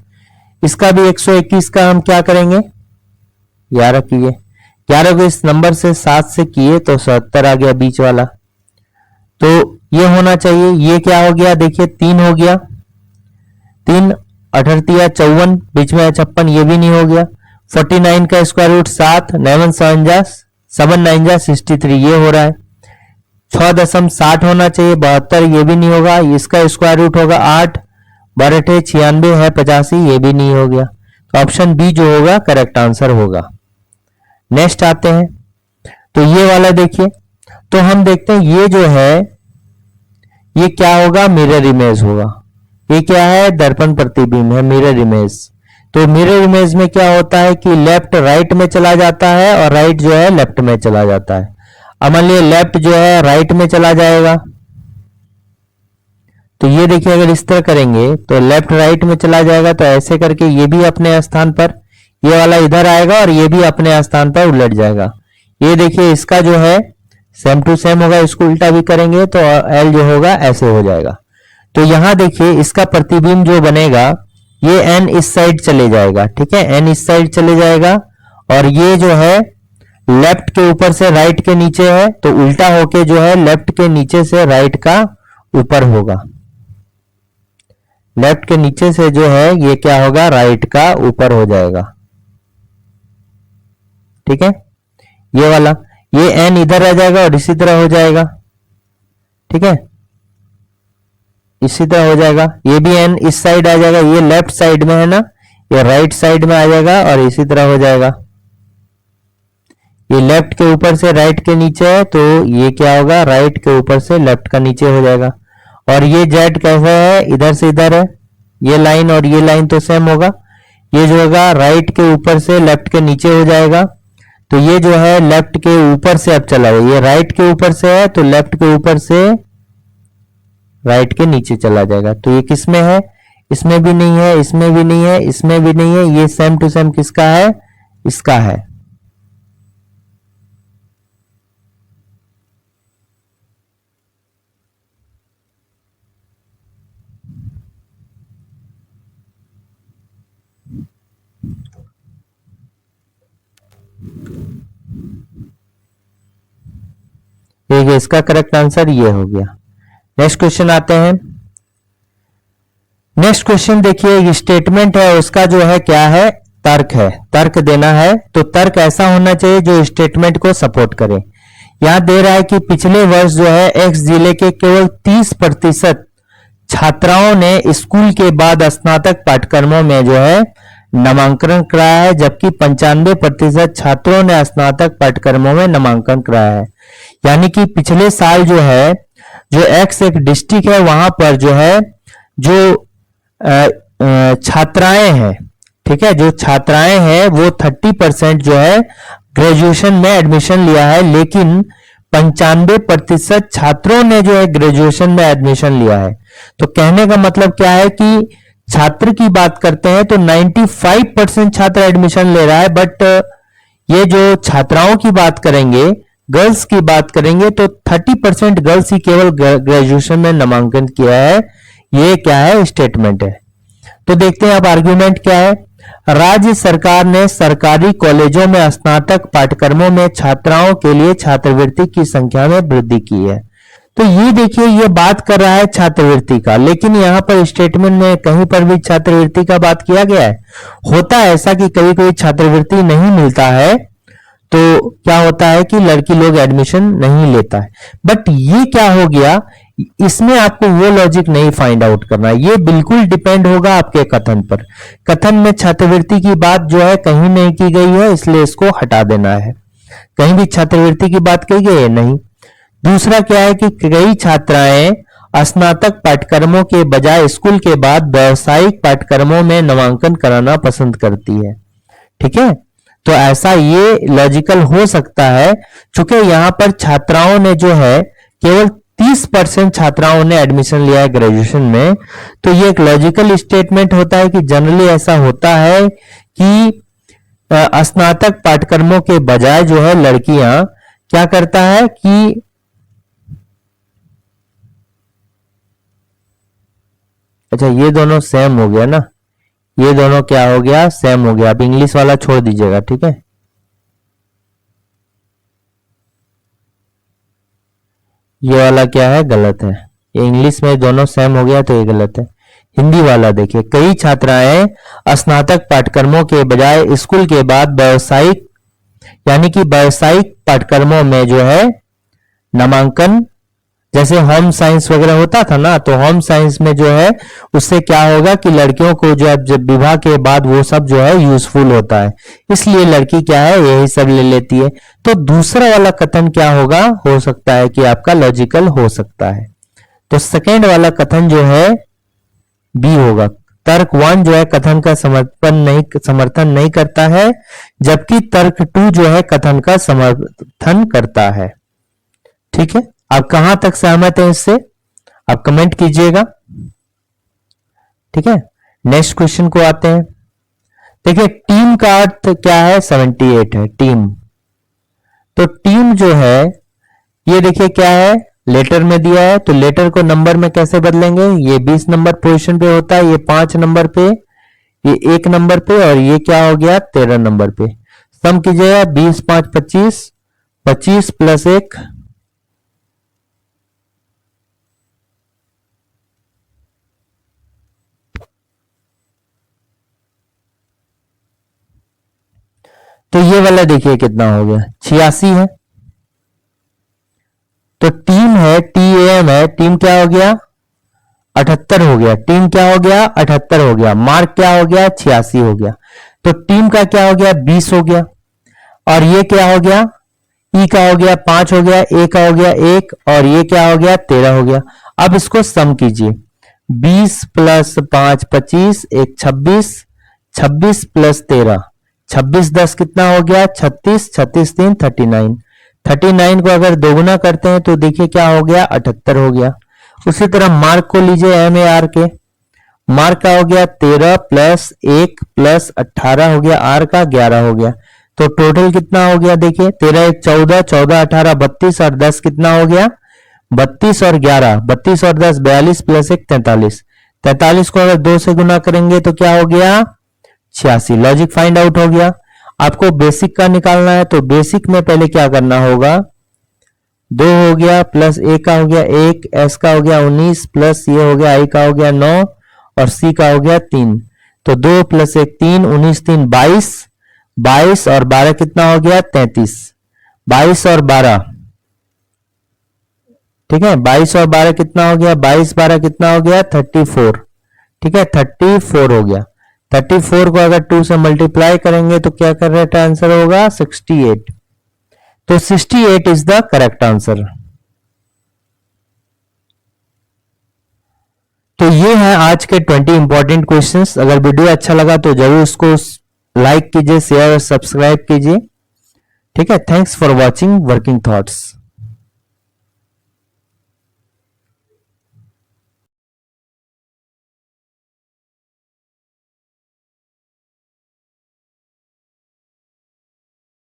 इसका भी 121 का हम क्या करेंगे? 11 किए, 11 को इस नंबर से 7 से किए तो 77 आ गया बीच वाला। तो ये होना चाहिए, ये क्या हो गया? देखिए 3 हो गया, तीन 38 54, बीच में 56, ये भी नहीं हो गया। 49 का स्क्वायर रूट 7, 7 9 जा 63, ये हो रहा है। 6.60 होना चाहिए, 72, ये भी नहीं होगा। इसका स्क्वायर रूट होगा 8, 12 96 है 85, ये भी नहीं हो गया। तो ऑप्शन बी जो होगा करेक्ट आंसर होगा। नेक्स्ट आते हैं, तो ये वाला देखिए, तो हम देखते हैं ये जो है ये क्या होगा, मिरर इमेज होगा। ये क्या है, दर्पण प्रतिबिंब है, मिरर इमेज। तो मिरर इमेज में क्या होता है कि लेफ्ट राइट में चला जाता है और राइट जो है लेफ्ट में चला जाता है। अब मान लिया लेफ्ट जो है राइट में चला जाएगा, तो ये देखिए अगर इस तरह करेंगे तो लेफ्ट राइट में चला जाएगा, तो ऐसे करके ये भी अपने स्थान पर, ये वाला इधर आएगा और ये भी अपने स्थान पर उलट जाएगा। ये देखिए इसका जो है सेम टू सेम होगा, इसको उल्टा भी करेंगे तो एल जो होगा ऐसे हो जाएगा। तो यहां देखिए इसका प्रतिबिंब जो बनेगा, ये एन इस साइड चले जाएगा, ठीक है, एन इस साइड चले जाएगा, और ये जो है लेफ्ट के ऊपर से राइट के नीचे है, तो उल्टा होके जो है लेफ्ट के नीचे से राइट का ऊपर होगा। लेफ्ट के नीचे से जो है ये क्या होगा, राइट का ऊपर हो जाएगा, ठीक है। ये वाला, ये एन इधर आ जाएगा और इसी तरह हो जाएगा, ठीक है, इसी तरह हो जाएगा। ये भी एन इस साइड आ जाएगा, ये लेफ्ट साइड में है ना, ये राइट साइड में आ जाएगा और इसी तरह हो जाएगा। ये लेफ्ट के ऊपर से राइट के नीचे है, तो ये क्या होगा, राइट के ऊपर से लेफ्ट का नीचे हो जाएगा। और ये जेड कैसा है, इधर से इधर है, ये लाइन और ये लाइन तो सेम होगा। ये जो होगा राइट के ऊपर से लेफ्ट के नीचे हो जाएगा, तो ये जो है लेफ्ट के ऊपर से अब चला गया, ये राइट के ऊपर से है तो लेफ्ट के ऊपर से राइट के नीचे चला जाएगा। तो ये किस में है, इसमें भी नहीं है, इसमें भी नहीं है, इसमें भी नहीं है, ये सेम टू सेम किसका है, इसका है। देखिए इसका करेक्ट आंसर ये हो गया। नेक्स्ट क्वेश्चन आते हैं। नेक्स्ट क्वेश्चन देखिए, ये स्टेटमेंट है उसका जो है क्या है, तर्क है, तर्क देना है। तो तर्क ऐसा होना चाहिए जो स्टेटमेंट को सपोर्ट करे। यहां दे रहा है कि पिछले वर्ष जो है एक्स जिले के केवल 30% छात्राओं ने स्कूल के बाद स्नातक पाठ्यक्रमों में जो है नामांकन कराया है, जबकि 95% छात्रों ने स्नातक पाठ्यक्रमों में नामांकन कराया है। यानी कि पिछले साल जो है, जो एक्स एक डिस्ट्रिक्ट है वहां पर जो है जो छात्राएं हैं, ठीक है, जो छात्राएं हैं वो 30% जो है ग्रेजुएशन में एडमिशन लिया है, लेकिन 95% छात्रों ने जो है ग्रेजुएशन में एडमिशन लिया है। तो कहने का मतलब क्या है कि छात्र की बात करते हैं तो 95% छात्र एडमिशन ले रहा है, बट ये जो छात्राओं की बात करेंगे, गर्ल्स की बात करेंगे, तो 30% गर्ल्स ही केवल ग्रेजुएशन में नामांकन किया है। ये क्या है, स्टेटमेंट है। तो देखते हैं अब आर्ग्यूमेंट क्या है। राज्य सरकार ने सरकारी कॉलेजों में स्नातक पाठ्यक्रमों में छात्राओं के लिए छात्रवृत्ति की संख्या में वृद्धि की है। तो ये देखिए ये बात कर रहा है छात्रवृत्ति का, लेकिन यहाँ पर स्टेटमेंट में कहीं पर भी छात्रवृत्ति का बात किया गया है। होता है ऐसा कि कभी कोई छात्रवृत्ति नहीं मिलता है तो क्या होता है कि लड़की लोग एडमिशन नहीं लेता है। बट ये क्या हो गया, इसमें आपको वो लॉजिक नहीं फाइंड आउट करना, ये बिल्कुल डिपेंड होगा आपके कथन पर। कथन में छात्रवृत्ति की बात जो है कहीं नहीं की गई है, इसलिए इसको हटा देना है। कहीं भी छात्रवृत्ति की बात की गई है नहीं। दूसरा क्या है कि कई छात्राएं स्नातक पाठ्यक्रमों के बजाय स्कूल के बाद व्यावसायिक पाठ्यक्रमों में नामांकन कराना पसंद करती है, ठीक है। तो ऐसा ये लॉजिकल हो सकता है, चूंकि यहां पर छात्राओं ने जो है केवल 30% छात्राओं ने एडमिशन लिया है ग्रेजुएशन में, तो ये एक लॉजिकल स्टेटमेंट होता है कि जनरली ऐसा होता है कि स्नातक पाठ्यक्रमों के बजाय जो है लड़कियां क्या करता है कि अच्छा ये दोनों सेम हो गया ना, ये दोनों क्या हो गया, सेम हो गया। अब इंग्लिश वाला छोड़ दीजिएगा, ठीक है। ये वाला क्या है, गलत है। ये इंग्लिश में दोनों सेम हो गया तो ये गलत है। हिंदी वाला देखिए, कई छात्राएं स्नातक पाठ्यक्रमों के बजाय स्कूल के बाद व्यावसायिक यानी कि व्यावसायिक पाठ्यक्रमों में जो है नामांकन, जैसे होम साइंस वगैरह होता था ना, तो होम साइंस में जो है उससे क्या होगा कि लड़कियों को जो है जब विवाह के बाद वो सब जो है यूजफुल होता है, इसलिए लड़की क्या है यही सब ले लेती है। तो दूसरा वाला कथन क्या होगा, हो सकता है कि आपका लॉजिकल हो सकता है। तो सेकेंड वाला कथन जो है बी होगा। तर्क 1 जो है कथन का समर्थन नहीं करता है, जबकि तर्क 2 जो है कथन का समर्थन करता है। ठीक है, आप कहां तक सहमत हैं इससे, आप कमेंट कीजिएगा। ठीक है, नेक्स्ट क्वेश्चन को आते हैं। देखिए टीम का अर्थ क्या है, 78 है टीम। तो टीम जो है ये देखिए क्या है, लेटर में दिया है, तो लेटर को नंबर में कैसे बदलेंगे, ये 20 नंबर पोजीशन पे होता है, ये 5 नंबर पे, ये 1 नंबर पे, और ये क्या हो गया 13 नंबर पे। सम कीजिएगा 20 5 25, 25 प्लस 1, तो ये वाला देखिए कितना हो गया 86 है। तो टीम है, TAM है, टीम क्या हो गया 78 हो गया, टीम क्या हो गया 78 हो गया, मार्क क्या हो गया 86 हो गया। तो टीम का क्या हो गया 20 हो गया, और ये क्या हो गया ई का हो गया 5 हो गया, ए का हो गया 1, और ये क्या हो गया 13 हो गया। अब इसको सम कीजिए, 20 प्लस 5 25, 1 26, 26 प्लस 13, 26 10 कितना हो गया 36, 36 3 39, 39 को अगर दोगुना करते हैं तो देखिए क्या हो गया 78 हो गया। उसी तरह मार्क को लीजिए, MAR के मार्क का हो गया 13 प्लस 1 प्लस 18 हो गया, आर का 11 हो गया। तो टोटल कितना हो गया देखिए 13 1 14, 14 18 32, और 10 कितना हो गया 32 और 11, 32 और 10 42 प्लस 1 43, 43 को अगर 2 से गुना करेंगे तो क्या हो गया 86। लॉजिक फाइंड आउट हो गया। आपको बेसिक का निकालना है, तो बेसिक में पहले क्या करना होगा, 2 हो गया प्लस ए का हो गया 1, एस का हो गया 19 प्लस ये हो गया आई का हो गया 9, और सी का हो गया 3। तो 2 प्लस 1 3, 19 3 22, 22 और 12 कितना हो गया 33, 22 और 12, ठीक है 22 और 12 कितना हो गया, 22 12 कितना हो गया 34, ठीक है 34 हो गया। 34 को अगर 2 से मल्टीप्लाई करेंगे तो क्या करेक्ट आंसर होगा 68। तो 68 इज द करेक्ट आंसर। तो ये है आज के 20 इंपॉर्टेंट क्वेश्चंस। अगर वीडियो अच्छा लगा तो जरूर इसको लाइक कीजिए, शेयर और सब्सक्राइब कीजिए। ठीक है, thanks for watching working thoughts.